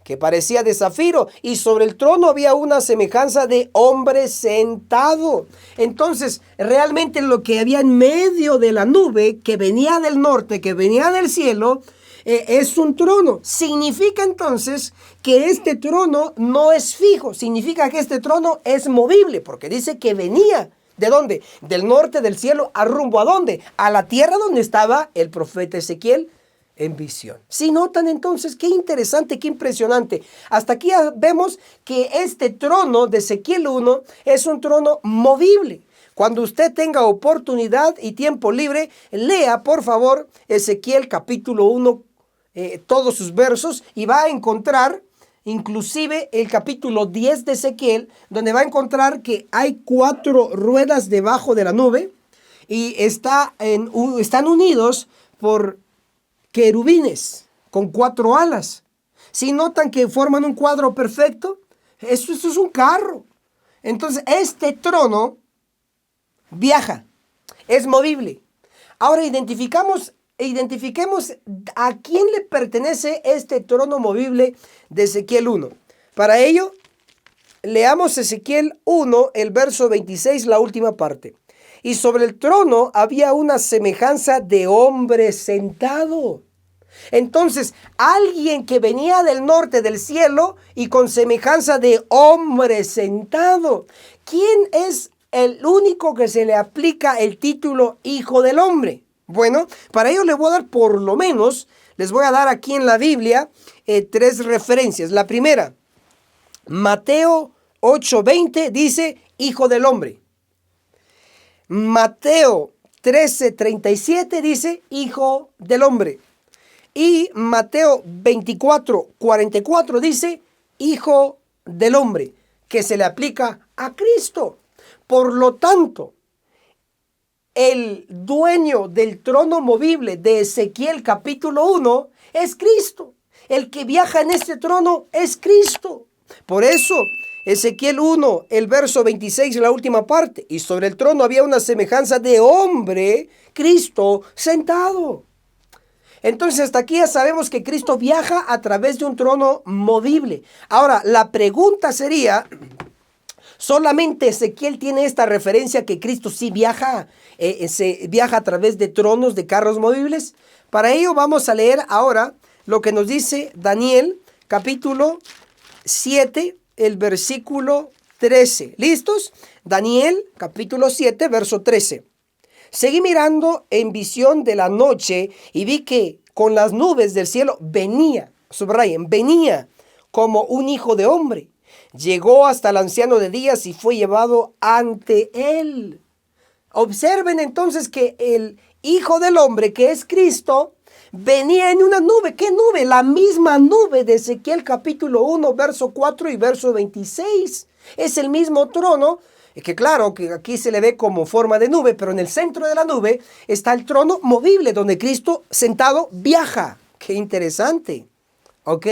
que parecía de zafiro, y sobre el trono había una semejanza de hombre sentado. Entonces, realmente lo que había en medio de la nube, que venía del norte, que venía del cielo, es un trono. Significa entonces que este trono no es fijo, significa que este trono es movible, porque dice que venía. ¿De dónde? Del norte del cielo, a rumbo a dónde? A la tierra donde estaba el profeta Ezequiel en visión. ¿Sí notan entonces? Qué interesante, qué impresionante. Hasta aquí ya vemos que este trono de Ezequiel 1 es un trono movible. Cuando usted tenga oportunidad y tiempo libre, lea por favor Ezequiel capítulo 1, todos sus versos, y va a encontrar inclusive el capítulo 10 de Ezequiel, donde va a encontrar que hay 4 ruedas debajo de la nube y están unidos por querubines con 4 alas. Si notan que forman un cuadro perfecto, esto es un carro. Entonces este trono viaja, es movible. Ahora identifiquemos a quién le pertenece este trono movible de Ezequiel 1. Para ello, leamos Ezequiel 1, el verso 26, la última parte. Y sobre el trono había una semejanza de hombre sentado. Entonces, alguien que venía del norte del cielo y con semejanza de hombre sentado. ¿Quién es el único que se le aplica el título Hijo del Hombre? Bueno, para ello les voy a dar por lo menos, les voy a dar aquí en la Biblia 3 referencias. La primera, Mateo 8:20 dice Hijo del Hombre. Mateo 13:37 dice Hijo del Hombre. Y Mateo 24:44 dice Hijo del Hombre, que se le aplica a Cristo. Por lo tanto, el dueño del trono movible de Ezequiel capítulo 1 es Cristo. El que viaja en este trono es Cristo. Por eso, Ezequiel 1, el verso 26, la última parte. Y sobre el trono había una semejanza de hombre, Cristo, sentado. Entonces hasta aquí ya sabemos que Cristo viaja a través de un trono movible. Ahora, la pregunta sería, ¿solamente Ezequiel tiene esta referencia que Cristo sí viaja, viaja a través de tronos, de carros movibles? Para ello vamos a leer ahora lo que nos dice Daniel, capítulo 7, el versículo 13. ¿Listos? Daniel, capítulo 7, verso 13. Seguí mirando en visión de la noche y vi que con las nubes del cielo venía, subrayen, venía como un hijo de hombre. Llegó hasta el anciano de días y fue llevado ante él. Observen entonces que el Hijo del Hombre, que es Cristo, venía en una nube. ¿Qué nube? La misma nube de Ezequiel capítulo 1, verso 4 y verso 26. Es el mismo trono, que claro, que aquí se le ve como forma de nube, pero en el centro de la nube está el trono movible, donde Cristo sentado viaja. ¡Qué interesante! ¿Ok?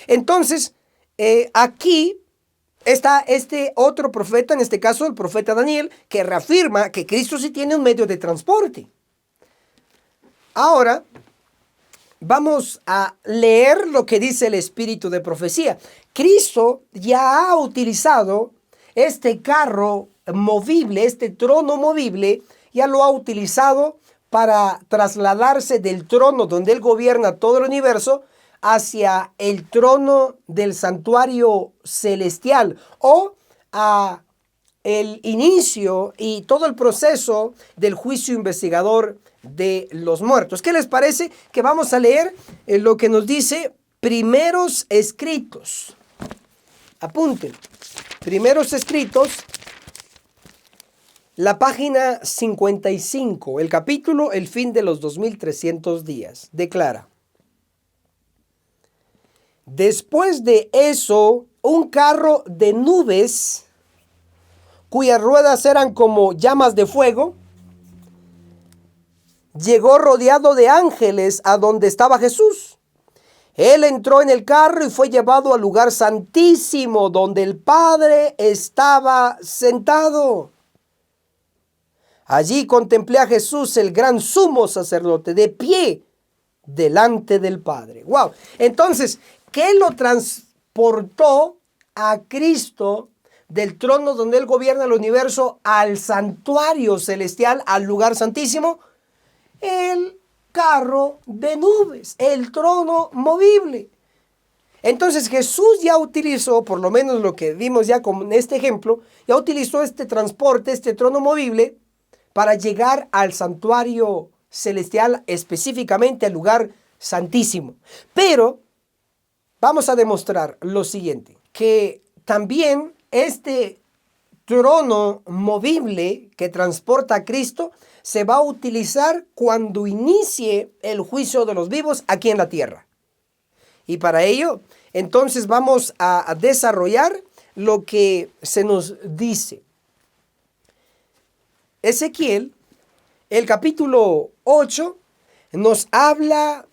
Entonces, aquí está este otro profeta, en este caso el profeta Daniel, que reafirma que Cristo sí tiene un medio de transporte. Ahora, vamos a leer lo que dice el espíritu de profecía. Cristo ya ha utilizado este carro movible, este trono movible, ya lo ha utilizado para trasladarse del trono donde Él gobierna todo el universo hacia el trono del santuario celestial, o a el inicio y todo el proceso del juicio investigador de los muertos. ¿Qué les parece? Que vamos a leer lo que nos dice Primeros Escritos. Apunten. Primeros Escritos, la página 55, el capítulo El fin de los 2300 días. Declara: después de eso, un carro de nubes, cuyas ruedas eran como llamas de fuego, llegó rodeado de ángeles a donde estaba Jesús. Él entró en el carro y fue llevado al lugar santísimo donde el Padre estaba sentado. Allí contemplé a Jesús, el gran sumo sacerdote, de pie delante del Padre. ¡Wow! Entonces, ¿qué lo transportó a Cristo del trono donde Él gobierna el universo al santuario celestial, al lugar santísimo? El carro de nubes, el trono movible. Entonces Jesús ya utilizó, por lo menos lo que vimos ya con este ejemplo, ya utilizó este transporte, este trono movible, para llegar al santuario celestial, específicamente al lugar santísimo. Pero vamos a demostrar lo siguiente, que también este trono movible que transporta a Cristo se va a utilizar cuando inicie el juicio de los vivos aquí en la tierra. Y para ello, entonces vamos a desarrollar lo que se nos dice. Ezequiel, el capítulo 8, nos habla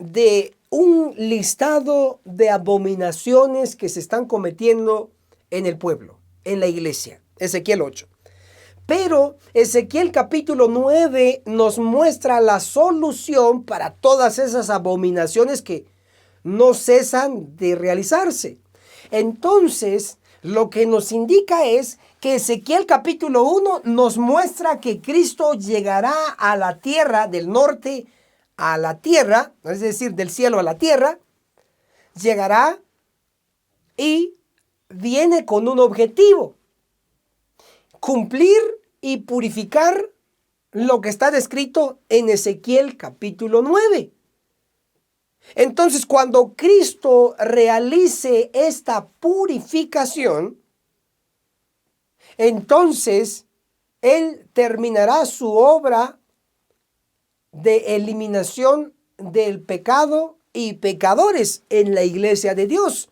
de un listado de abominaciones que se están cometiendo en el pueblo, en la iglesia. Ezequiel 8. Pero Ezequiel capítulo 9 nos muestra la solución para todas esas abominaciones que no cesan de realizarse. Entonces, lo que nos indica es que Ezequiel capítulo 1 nos muestra que Cristo llegará a la tierra, del norte a la tierra, es decir, del cielo a la tierra, llegará y viene con un objetivo: cumplir y purificar lo que está descrito en Ezequiel capítulo 9. Entonces, cuando Cristo realice esta purificación, entonces Él terminará su obra de eliminación del pecado y pecadores en la iglesia de Dios.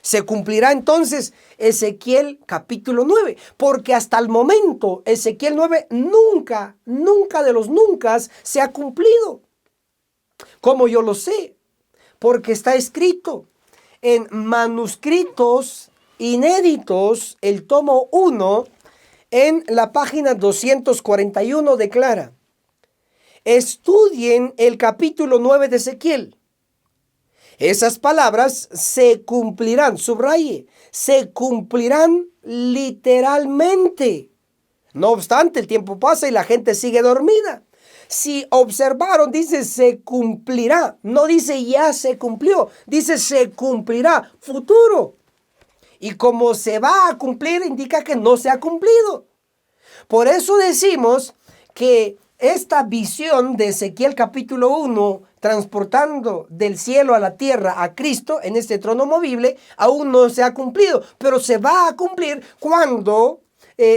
Se cumplirá entonces Ezequiel capítulo 9, porque hasta el momento Ezequiel 9 nunca de los nunca se ha cumplido. ¿Cómo yo lo sé? Porque está escrito en manuscritos inéditos, el tomo 1, en la página 241 declara: estudien el capítulo 9 de Ezequiel. Esas palabras se cumplirán, subraye, se cumplirán literalmente. No obstante, el tiempo pasa y la gente sigue dormida. Si observaron, dice se cumplirá, no dice ya se cumplió, dice se cumplirá, futuro. Y como se va a cumplir, indica que no se ha cumplido. Por eso decimos que esta visión de Ezequiel capítulo 1, transportando del cielo a la tierra a Cristo en este trono movible, aún no se ha cumplido, pero se va a cumplir cuando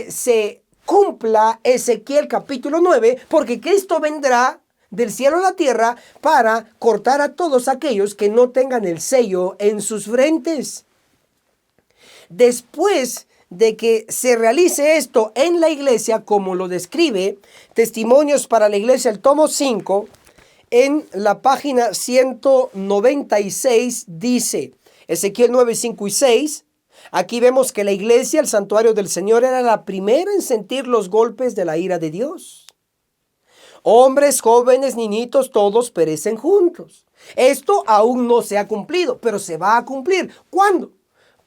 se cumpla Ezequiel capítulo 9, porque Cristo vendrá del cielo a la tierra para cortar a todos aquellos que no tengan el sello en sus frentes. Después de que se realice esto en la iglesia, como lo describe Testimonios para la Iglesia, el tomo 5, en la página 196, dice Ezequiel 9, 5 y 6, aquí vemos que la iglesia, el santuario del Señor, era la primera en sentir los golpes de la ira de Dios. Hombres, jóvenes, niñitos, todos perecen juntos. Esto aún no se ha cumplido, pero se va a cumplir. ¿Cuándo?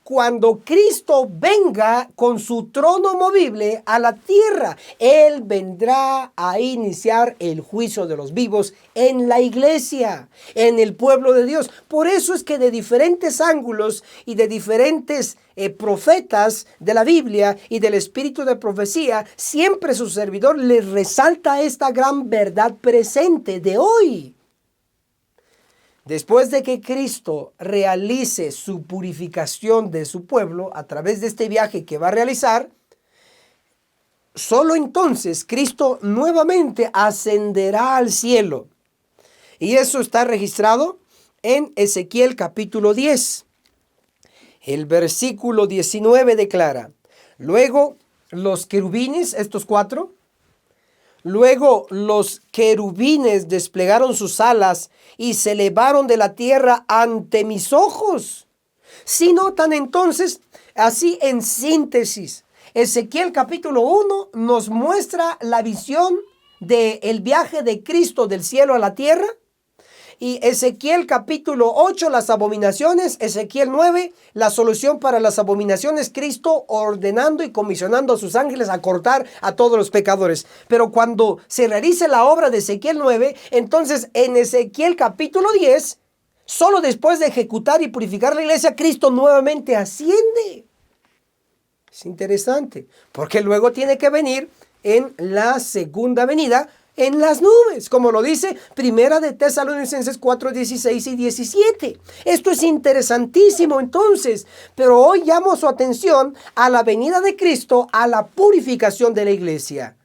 Cuando Cristo venga con su trono movible a la tierra. Él vendrá a iniciar el juicio de los vivos en la iglesia, en el pueblo de Dios. Por eso es que de diferentes ángulos y de diferentes profetas de la Biblia y del espíritu de profecía, siempre su servidor les resalta esta gran verdad presente de hoy. Después de que Cristo realice su purificación de su pueblo a través de este viaje que va a realizar, solo entonces Cristo nuevamente ascenderá al cielo. Y eso está registrado en Ezequiel capítulo 10. El versículo 19 declara: luego los querubines, estos 4, Luego los querubines desplegaron sus alas y se elevaron de la tierra ante mis ojos. Si notan entonces, así en síntesis, Ezequiel capítulo 1 nos muestra la visión del viaje de Cristo del cielo a la tierra. Y Ezequiel capítulo 8, las abominaciones. Ezequiel 9, la solución para las abominaciones. Cristo ordenando y comisionando a sus ángeles a cortar a todos los pecadores. Pero cuando se realice la obra de Ezequiel 9, entonces en Ezequiel capítulo 10, solo después de ejecutar y purificar la iglesia, Cristo nuevamente asciende. Es interesante, porque luego tiene que venir en la segunda venida en las nubes, como lo dice Primera de Tesalonicenses 4, 16 y 17. Esto es interesantísimo entonces, pero hoy llamo su atención a la venida de Cristo, a la purificación de la iglesia.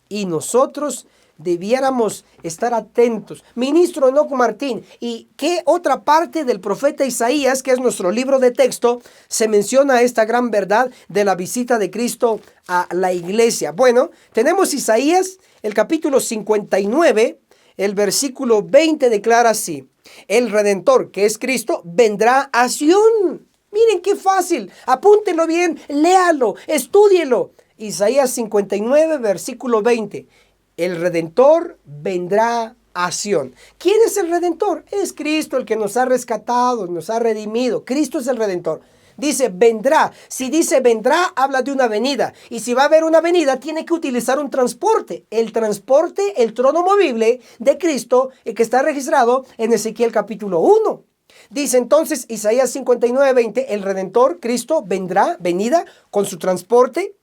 Y nosotros debiéramos estar atentos. Ministro Enoc Martín, ¿y qué otra parte del profeta Isaías, que es nuestro libro de texto, se menciona esta gran verdad de la visita de Cristo a la iglesia? Bueno, tenemos Isaías, el capítulo 59, el versículo 20 declara así: el Redentor, que es Cristo, vendrá a Sión. Miren qué fácil, apúntenlo bien, léalo, estúdielo. Isaías 59, versículo 20. El Redentor vendrá a Sión. ¿Quién es el Redentor? Es Cristo, el que nos ha rescatado, nos ha redimido. Cristo es el Redentor. Dice vendrá. Si dice vendrá, habla de una venida. Y si va a haber una venida, tiene que utilizar un transporte. El transporte, el trono movible de Cristo, el que está registrado en Ezequiel capítulo 1. Dice entonces Isaías 59, 20, el Redentor, Cristo, vendrá, venida, con su transporte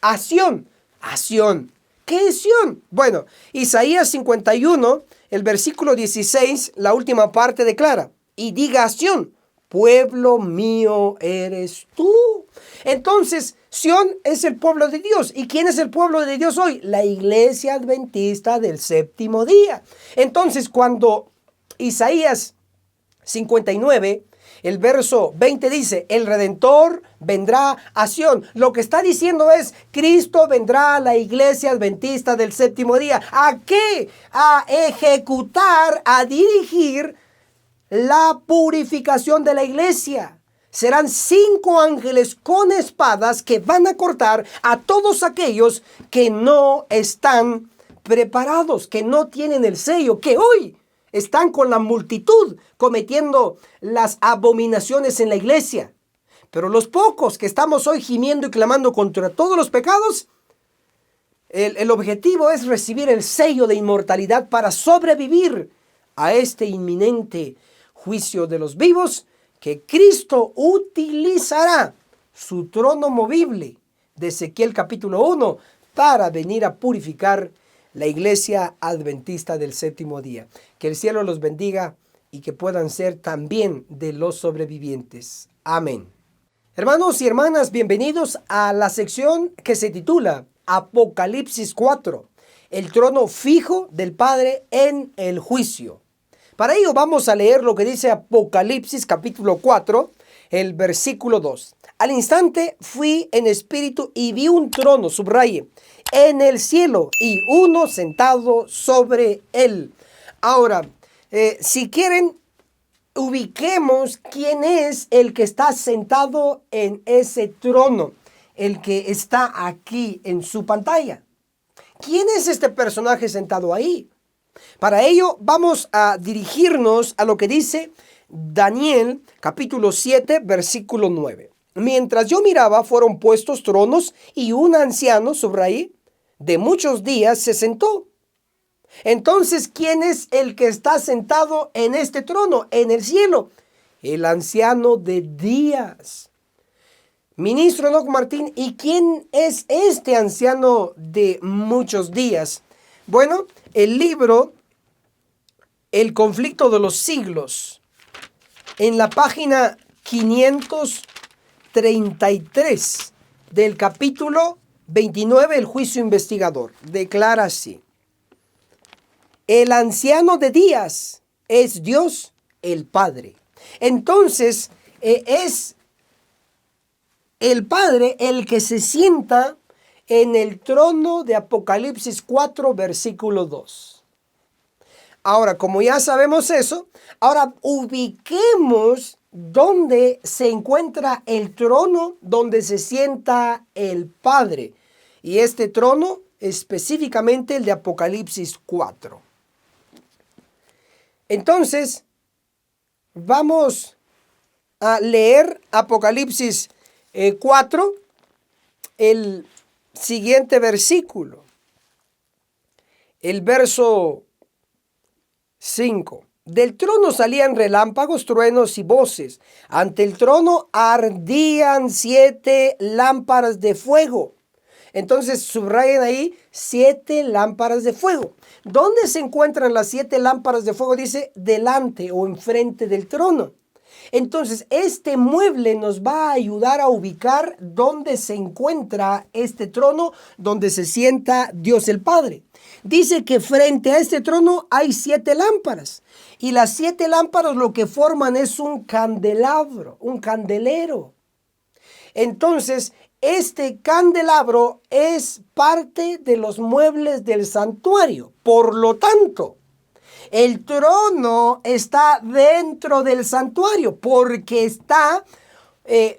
a Sión. A Sión. ¿Qué es Sión? Bueno, Isaías 51, el versículo 16, la última parte declara: y diga a Sión, pueblo mío eres tú. Entonces, Sión es el pueblo de Dios. ¿Y quién es el pueblo de Dios hoy? La iglesia adventista del séptimo día. Entonces, cuando Isaías 59, el verso 20 dice, el Redentor vendrá a Sión. Lo que está diciendo es, Cristo vendrá a la iglesia adventista del séptimo día. ¿A qué? A ejecutar, a dirigir la purificación de la iglesia. Serán 5 ángeles con espadas que van a cortar a todos aquellos que no están preparados, que no tienen el sello, que hoy están con la multitud cometiendo las abominaciones en la iglesia. Pero los pocos que estamos hoy gimiendo y clamando contra todos los pecados, el objetivo es recibir el sello de inmortalidad para sobrevivir a este inminente juicio de los vivos, que Cristo utilizará su trono movible de Ezequiel capítulo 1 para venir a purificar la iglesia adventista del séptimo día. Que el cielo los bendiga y que puedan ser también de los sobrevivientes. Amén. Hermanos y hermanas, bienvenidos a la sección que se titula Apocalipsis 4, el trono fijo del Padre en el juicio. Para ello vamos a leer lo que dice Apocalipsis capítulo 4, el versículo 2. Al instante fui en espíritu y vi un trono, subraye, en el cielo y uno sentado sobre él. Ahora, si quieren, ubiquemos quién es el que está sentado en ese trono, el que está aquí en su pantalla. ¿Quién es este personaje sentado ahí? Para ello vamos a dirigirnos a lo que dice Daniel capítulo 7 versículo 9. Mientras yo miraba, fueron puestos tronos y un anciano sobre ahí de muchos días se sentó. Entonces, ¿quién es el que está sentado en este trono en el cielo? El anciano de días. Ministro Enoc Martín, ¿y quién es este anciano de muchos días? Bueno, el libro El conflicto de los siglos, en la página 533 del capítulo 29, el juicio investigador, declara así: el anciano de días es Dios el Padre. Entonces, es el Padre el que se sienta en el trono de Apocalipsis 4, versículo 2. Ahora, como ya sabemos eso, ahora ubiquemos dónde se encuentra el trono donde se sienta el Padre. Y este trono, específicamente el de Apocalipsis 4. Entonces, vamos a leer Apocalipsis 4, el siguiente versículo, el verso 5. Del trono salían relámpagos, truenos y voces. Ante el trono ardían 7 lámparas de fuego. Entonces subrayen ahí 7 lámparas de fuego. ¿Dónde se encuentran las 7 lámparas de fuego? Dice delante o enfrente del trono. Entonces este mueble nos va a ayudar a ubicar dónde se encuentra este trono donde se sienta Dios el Padre. Dice que frente a este trono hay 7 lámparas. Y las 7 lámparas lo que forman es un candelabro, un candelero. Entonces, este candelabro es parte de los muebles del santuario. Por lo tanto, el trono está dentro del santuario porque está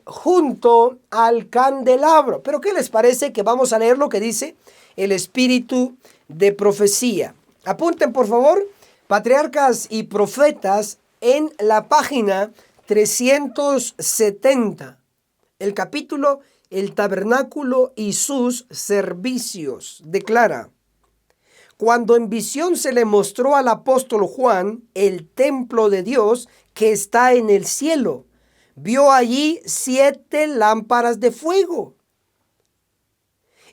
junto al candelabro. Pero ¿qué les parece que vamos a leer lo que dice el espíritu de profecía? Apunten por favor, Patriarcas y Profetas, en la página 370, el capítulo El tabernáculo y sus servicios. Declara: cuando en visión se le mostró al apóstol Juan el templo de Dios que está en el cielo, vio allí 7 lámparas de fuego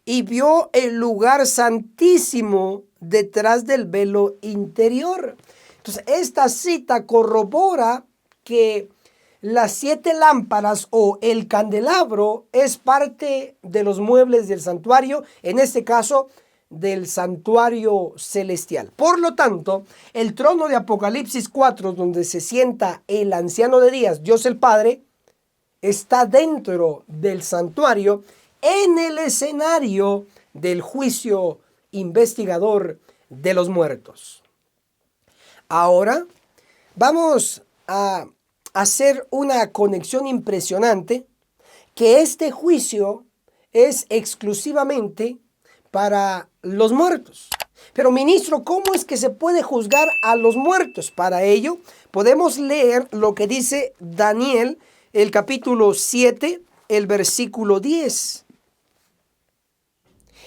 y vio el lugar santísimo detrás del velo interior. Entonces, esta cita corrobora que las 7 lámparas o el candelabro es parte de los muebles del santuario, en este caso del santuario celestial. Por lo tanto, el trono de Apocalipsis 4, donde se sienta el anciano de días, Dios el Padre, está dentro del santuario en el escenario del juicio investigador de los muertos. Ahora vamos a hacer una conexión impresionante, que este juicio es exclusivamente para los muertos. Pero ministro, ¿cómo es que se puede juzgar a los muertos? Para ello podemos leer lo que dice Daniel, el capítulo 7, el versículo 10.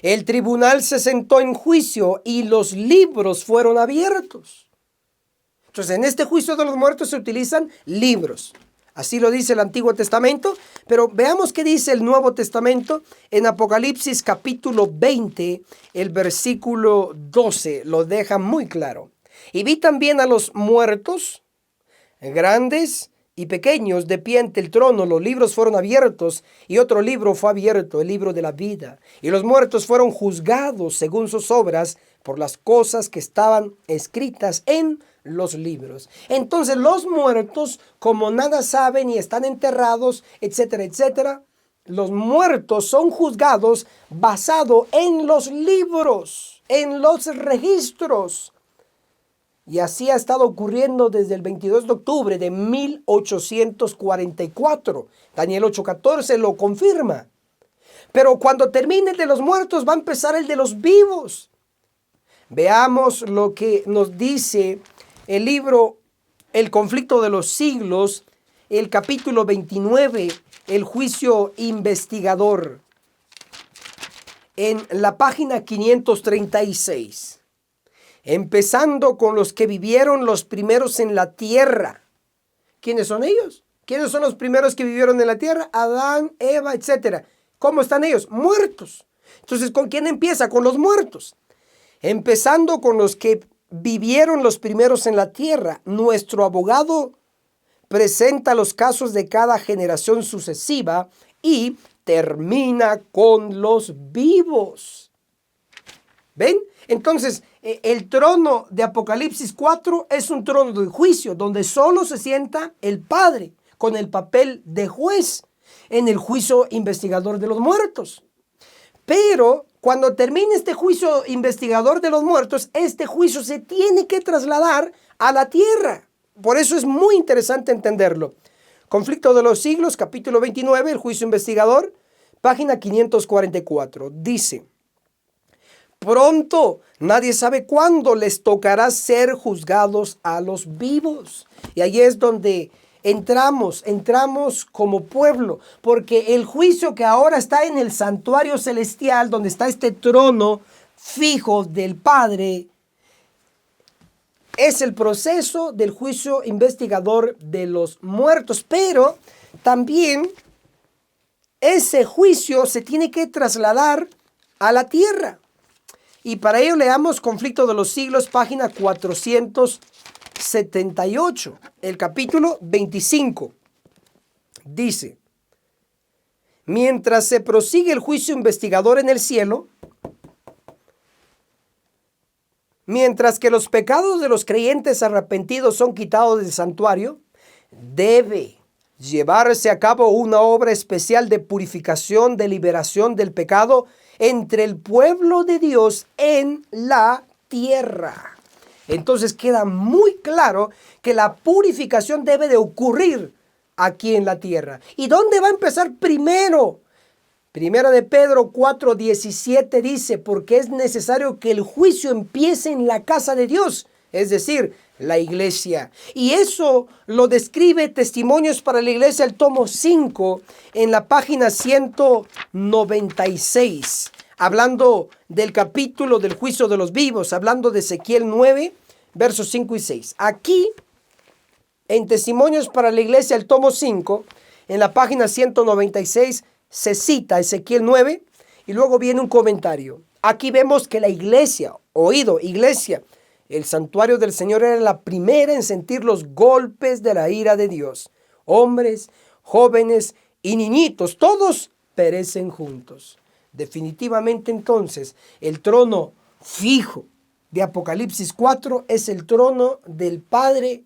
El tribunal se sentó en juicio y los libros fueron abiertos. Entonces, en este juicio de los muertos se utilizan libros. Así lo dice el Antiguo Testamento, pero veamos qué dice el Nuevo Testamento en Apocalipsis capítulo 20, el versículo 12. Lo deja muy claro. Y vi también a los muertos, grandes y pequeños, de pie ante el trono. Los libros fueron abiertos y otro libro fue abierto, el libro de la vida. Y los muertos fueron juzgados según sus obras por las cosas que estaban escritas en los libros. Entonces los muertos, como nada saben y están enterrados, etcétera, etcétera, los muertos son juzgados basado en los libros, en los registros. Y así ha estado ocurriendo desde el 22 de octubre de 1844. Daniel 8:14 lo confirma. Pero cuando termine el de los muertos, va a empezar el de los vivos. Veamos lo que nos dice el libro El conflicto de los siglos, el capítulo 29, el juicio investigador, en la página 536. Empezando con los que vivieron los primeros en la tierra. ¿Quiénes son ellos? ¿Quiénes son los primeros que vivieron en la tierra? Adán, Eva, etc. ¿Cómo están ellos? Muertos. Entonces, ¿con quién empieza? Con los muertos. Empezando con los que vivieron los primeros en la tierra. Nuestro abogado presenta los casos de cada generación sucesiva y termina con los vivos. ¿Ven? Entonces, el trono de Apocalipsis 4 es un trono de juicio donde solo se sienta el Padre con el papel de juez en el juicio investigador de los muertos. Pero cuando termine este juicio investigador de los muertos, este juicio se tiene que trasladar a la tierra. Por eso es muy interesante entenderlo. Conflicto de los siglos, capítulo 29, el juicio investigador, página 544. Dice: pronto, nadie sabe cuándo les tocará ser juzgados a los vivos. Y ahí es donde entramos como pueblo, porque el juicio que ahora está en el santuario celestial, donde está este trono fijo del Padre, es el proceso del juicio investigador de los muertos. Pero también ese juicio se tiene que trasladar a la tierra. Y para ello leamos Conflicto de los siglos, página 478, el capítulo 25. Dice: mientras se prosigue el juicio investigador en el cielo, mientras que los pecados de los creyentes arrepentidos son quitados del santuario, debe llevarse a cabo una obra especial de purificación, de liberación del pecado entre el pueblo de Dios en la tierra. Entonces queda muy claro que la purificación debe de ocurrir aquí en la tierra. ¿Y dónde va a empezar primero? Primera de Pedro 4:17 dice: porque es necesario que el juicio empiece en la casa de Dios, es decir, la iglesia. Y eso lo describe Testimonios para la Iglesia, el tomo 5, en la página 196, hablando del capítulo del juicio de los vivos, hablando de Ezequiel 9, versos 5 y 6. Aquí, en Testimonios para la Iglesia, el tomo 5, en la página 196, se cita Ezequiel 9 y luego viene un comentario. Aquí vemos que la iglesia, iglesia, el santuario del Señor era la primera en sentir los golpes de la ira de Dios. Hombres, jóvenes y niñitos, todos perecen juntos. Definitivamente entonces, el trono fijo de Apocalipsis 4 es el trono del Padre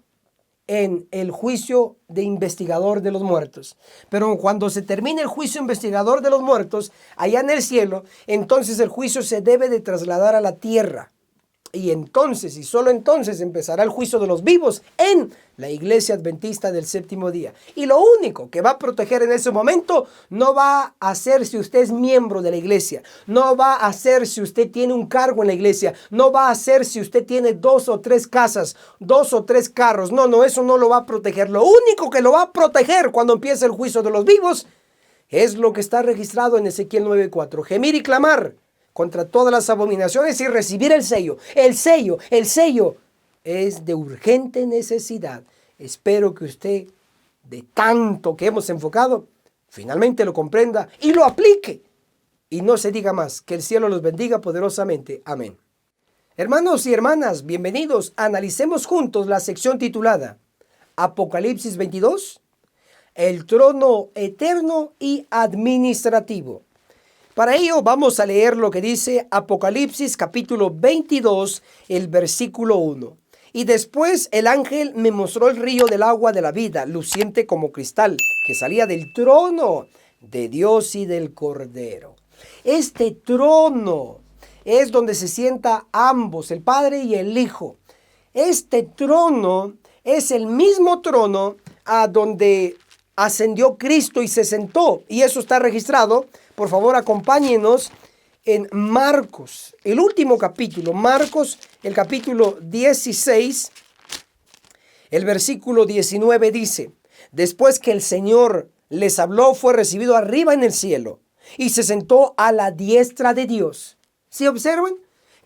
en el juicio de investigador de los muertos. Pero cuando se termine el juicio investigador de los muertos, allá en el cielo, entonces el juicio se debe de trasladar a la tierra. Y entonces, y solo entonces, empezará el juicio de los vivos en la iglesia adventista del séptimo día. Y lo único que va a proteger en ese momento no va a ser si usted es miembro de la iglesia, no va a ser si usted tiene un cargo en la iglesia, no va a ser si usted tiene 2 o 3 casas, 2 o 3 carros. No, eso no lo va a proteger. Lo único que lo va a proteger cuando empiece el juicio de los vivos es lo que está registrado en Ezequiel 9:4. Gemir y clamar contra todas las abominaciones y recibir el sello. El sello es de urgente necesidad. Espero que usted, de tanto que hemos enfocado, finalmente lo comprenda y lo aplique. Y no se diga más. Que el cielo los bendiga poderosamente. Amén. Hermanos y hermanas, bienvenidos. Analicemos juntos la sección titulada Apocalipsis 22, el trono eterno y administrativo. Para ello vamos a leer lo que dice Apocalipsis capítulo 22, el versículo 1. Y después el ángel me mostró el río del agua de la vida, luciente como cristal, que salía del trono de Dios y del Cordero. Este trono es donde se sienta ambos, el Padre y el Hijo. Este trono es el mismo trono a donde ascendió Cristo y se sentó. Y eso está registrado. Por favor, acompáñenos en Marcos, el último capítulo, Marcos, el capítulo 16, el versículo 19 dice: después que el Señor les habló, fue recibido arriba en el cielo y se sentó a la diestra de Dios. ¿Sí observan?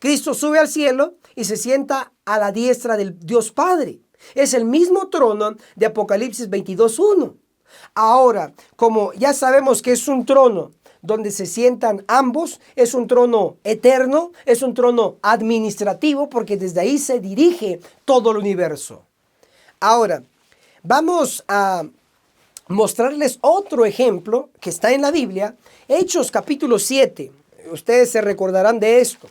Cristo sube al cielo y se sienta a la diestra del Dios Padre. Es el mismo trono de Apocalipsis 22:1. Ahora, como ya sabemos que es un trono donde se sientan ambos, es un trono eterno, es un trono administrativo, porque desde ahí se dirige todo el universo. Ahora, vamos a mostrarles otro ejemplo que está en la Biblia, Hechos capítulo 7. Ustedes se recordarán de esto.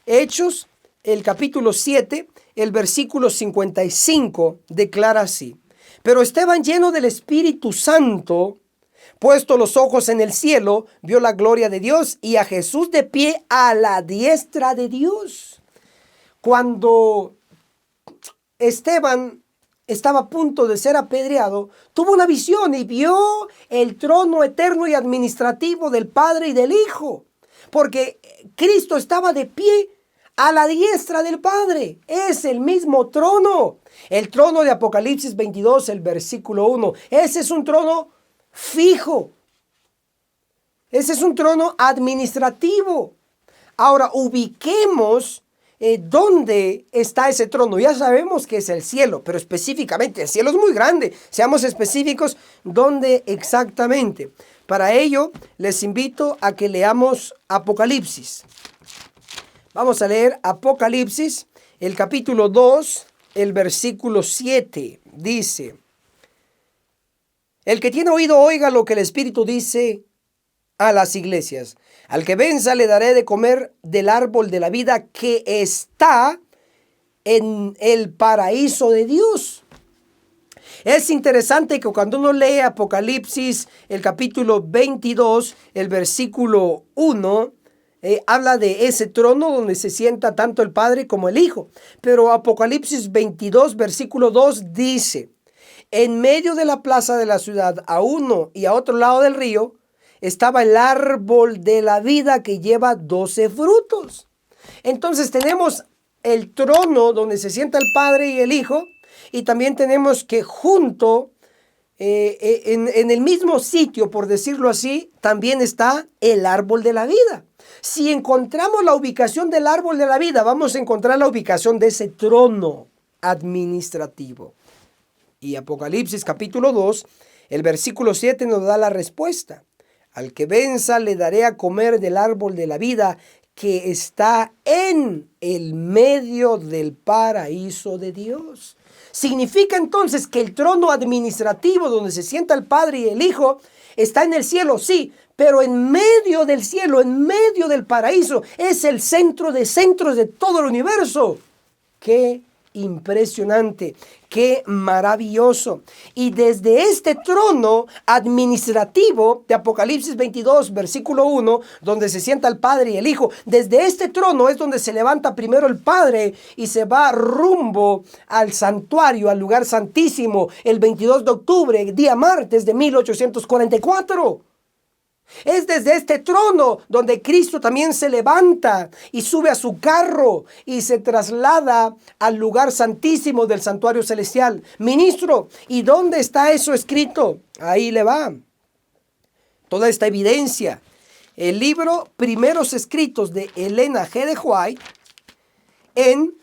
Hechos, el capítulo 7, el versículo 55, declara así: pero Esteban, lleno del Espíritu Santo, Puesto los ojos en el cielo, vio la gloria de Dios y a Jesús de pie a la diestra de Dios. Cuando Esteban estaba a punto de ser apedreado, tuvo una visión y vio el trono eterno y administrativo del Padre y del Hijo, porque Cristo estaba de pie a la diestra del Padre. Es el mismo trono. El trono de Apocalipsis 22, el versículo 1. Ese es un trono fijo. Ese es un trono administrativo. Ahora ubiquemos ¿dónde está ese trono? Ya sabemos que es el cielo, pero específicamente el cielo es muy grande. Seamos específicos dónde exactamente. Para ello les invito a que leamos Apocalipsis. Vamos a leer Apocalipsis, el capítulo 2, el versículo 7. Dice: el que tiene oído oiga lo que el Espíritu dice a las iglesias. Al que venza le daré de comer del árbol de la vida que está en el paraíso de Dios. Es interesante que cuando uno lee Apocalipsis, el capítulo 22, el versículo 1, habla de ese trono donde se sienta tanto el Padre como el Hijo. Pero Apocalipsis 22, versículo 2 dice: en medio de la plaza de la ciudad, a uno y a otro lado del río, estaba el árbol de la vida que lleva 12 frutos. Entonces tenemos el trono donde se sienta el Padre y el Hijo, y también tenemos que junto, en el mismo sitio, por decirlo así, también está el árbol de la vida. Si encontramos la ubicación del árbol de la vida, vamos a encontrar la ubicación de ese trono administrativo. Y Apocalipsis capítulo 2, el versículo 7 nos da la respuesta. Al que venza le daré a comer del árbol de la vida que está en el medio del paraíso de Dios. Significa entonces que el trono administrativo donde se sienta el Padre y el Hijo está en el cielo, sí, pero en medio del cielo, en medio del paraíso, es el centro de centros de todo el universo. ¡Qué impresionante! ¡Qué maravilloso! Y desde este trono administrativo de Apocalipsis 22, versículo 1, donde se sienta el Padre y el Hijo, desde este trono es donde se levanta primero el Padre y se va rumbo al santuario, al lugar santísimo, el 22 de octubre, día martes de 1844. Es desde este trono donde Cristo también se levanta y sube a su carro y se traslada al lugar santísimo del santuario celestial. Ministro, ¿y dónde está eso escrito? Ahí le va toda esta evidencia. El libro Primeros Escritos de Elena G. de White, en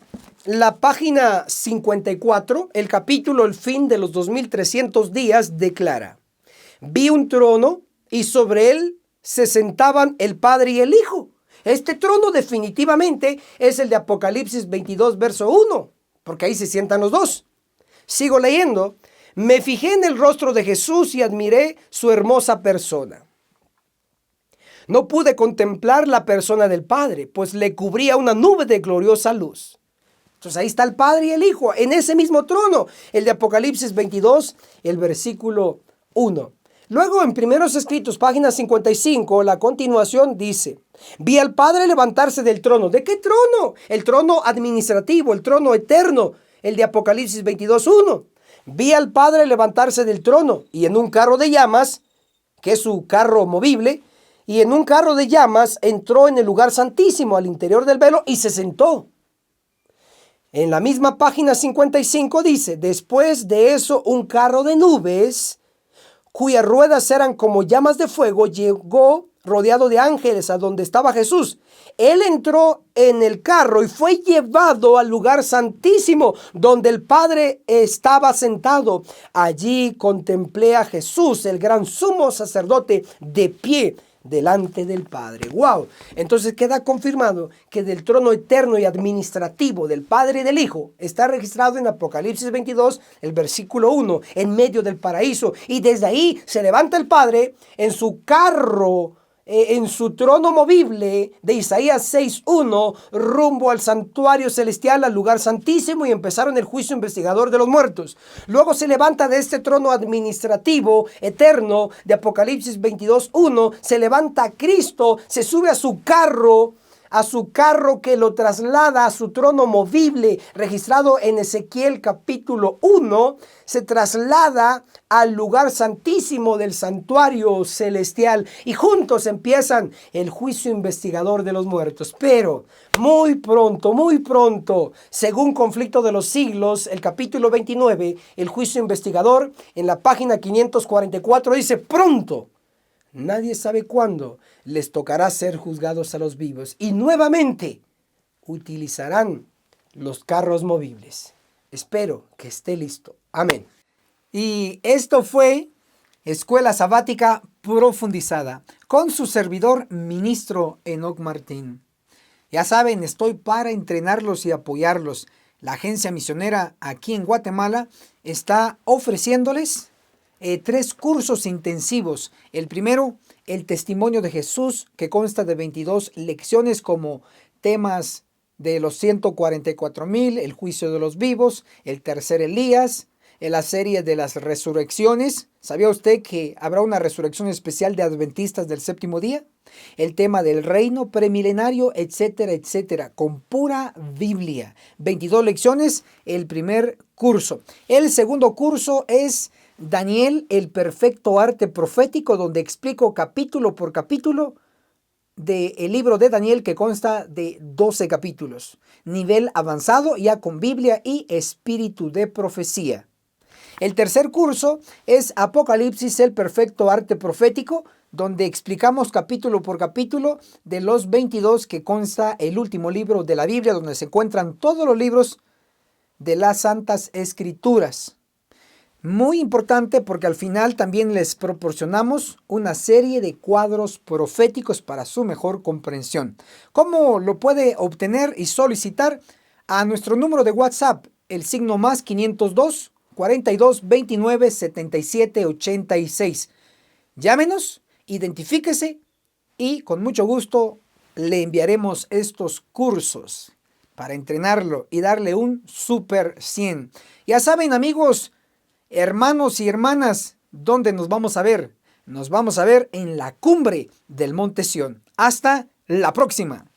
la página 54, el capítulo El fin de los 2300 días, declara: vi un trono y sobre él se sentaban el Padre y el Hijo. Este trono definitivamente es el de Apocalipsis 22, verso 1, porque ahí se sientan los dos. Sigo leyendo. Me fijé en el rostro de Jesús y admiré su hermosa persona. No pude contemplar la persona del Padre, pues le cubría una nube de gloriosa luz. Entonces ahí está el Padre y el Hijo, en ese mismo trono, el de Apocalipsis 22, el versículo 1. Luego en Primeros Escritos, página 55, la continuación dice: vi al Padre levantarse del trono. ¿De qué trono? El trono administrativo, el trono eterno, el de Apocalipsis 22:1. Vi al Padre levantarse del trono y en un carro de llamas, que es su carro movible, y en un carro de llamas entró en el lugar santísimo al interior del velo y se sentó. En la misma página 55 dice: después de eso un carro de nubes, cuyas ruedas eran como llamas de fuego, llegó rodeado de ángeles a donde estaba Jesús. Él entró en el carro y fue llevado al lugar santísimo donde el Padre estaba sentado. Allí contemplé a Jesús, el gran sumo sacerdote, de pie delante del Padre. ¡Wow! Entonces queda confirmado que del trono eterno y administrativo del Padre y del Hijo está registrado en Apocalipsis 22, el versículo 1, en medio del paraíso. Y desde ahí se levanta el Padre en su carro en su trono movible de Isaías 6:1 rumbo al santuario celestial, al lugar santísimo, y empezaron el juicio investigador de los muertos. Luego se levanta de este trono administrativo eterno de Apocalipsis 22:1, se levanta Cristo, se sube a su carro que lo traslada a su trono movible, registrado en Ezequiel capítulo 1, se traslada al lugar santísimo del santuario celestial y juntos empiezan el juicio investigador de los muertos. Pero muy pronto, según Conflicto de los Siglos, el capítulo 29, el juicio investigador, en la página 544 dice: pronto. Nadie sabe cuándo les tocará ser juzgados a los vivos y nuevamente utilizarán los carros movibles. Espero que esté listo. Amén. Y esto fue Escuela Sabática Profundizada con su servidor, ministro Enoc Martín. Ya saben, estoy para entrenarlos y apoyarlos. La agencia misionera aquí en Guatemala está ofreciéndoles 3 cursos intensivos. El primero, el testimonio de Jesús, que consta de 22 lecciones como temas de los 144,000, el juicio de los vivos, el tercer Elías, en la serie de las resurrecciones. ¿Sabía usted que habrá una resurrección especial de adventistas del séptimo día? El tema del reino premilenario, etcétera, etcétera, con pura Biblia. 22 lecciones, el primer curso. El segundo curso es Daniel, el perfecto arte profético, donde explico capítulo por capítulo del libro de Daniel, que consta de 12 capítulos. Nivel avanzado, ya con Biblia y espíritu de profecía. El tercer curso es Apocalipsis, el perfecto arte profético, donde explicamos capítulo por capítulo de los 22 que consta el último libro de la Biblia, donde se encuentran todos los libros de las Santas Escrituras. Muy importante, porque al final también les proporcionamos una serie de cuadros proféticos para su mejor comprensión. ¿Cómo lo puede obtener y solicitar? A nuestro número de WhatsApp, el signo más 502 42 29 77 86. Llámenos, identifíquese y con mucho gusto le enviaremos estos cursos para entrenarlo y darle un super 100. Ya saben, amigos, hermanos y hermanas, ¿dónde nos vamos a ver? Nos vamos a ver en la cumbre del Monte Sión. Hasta la próxima.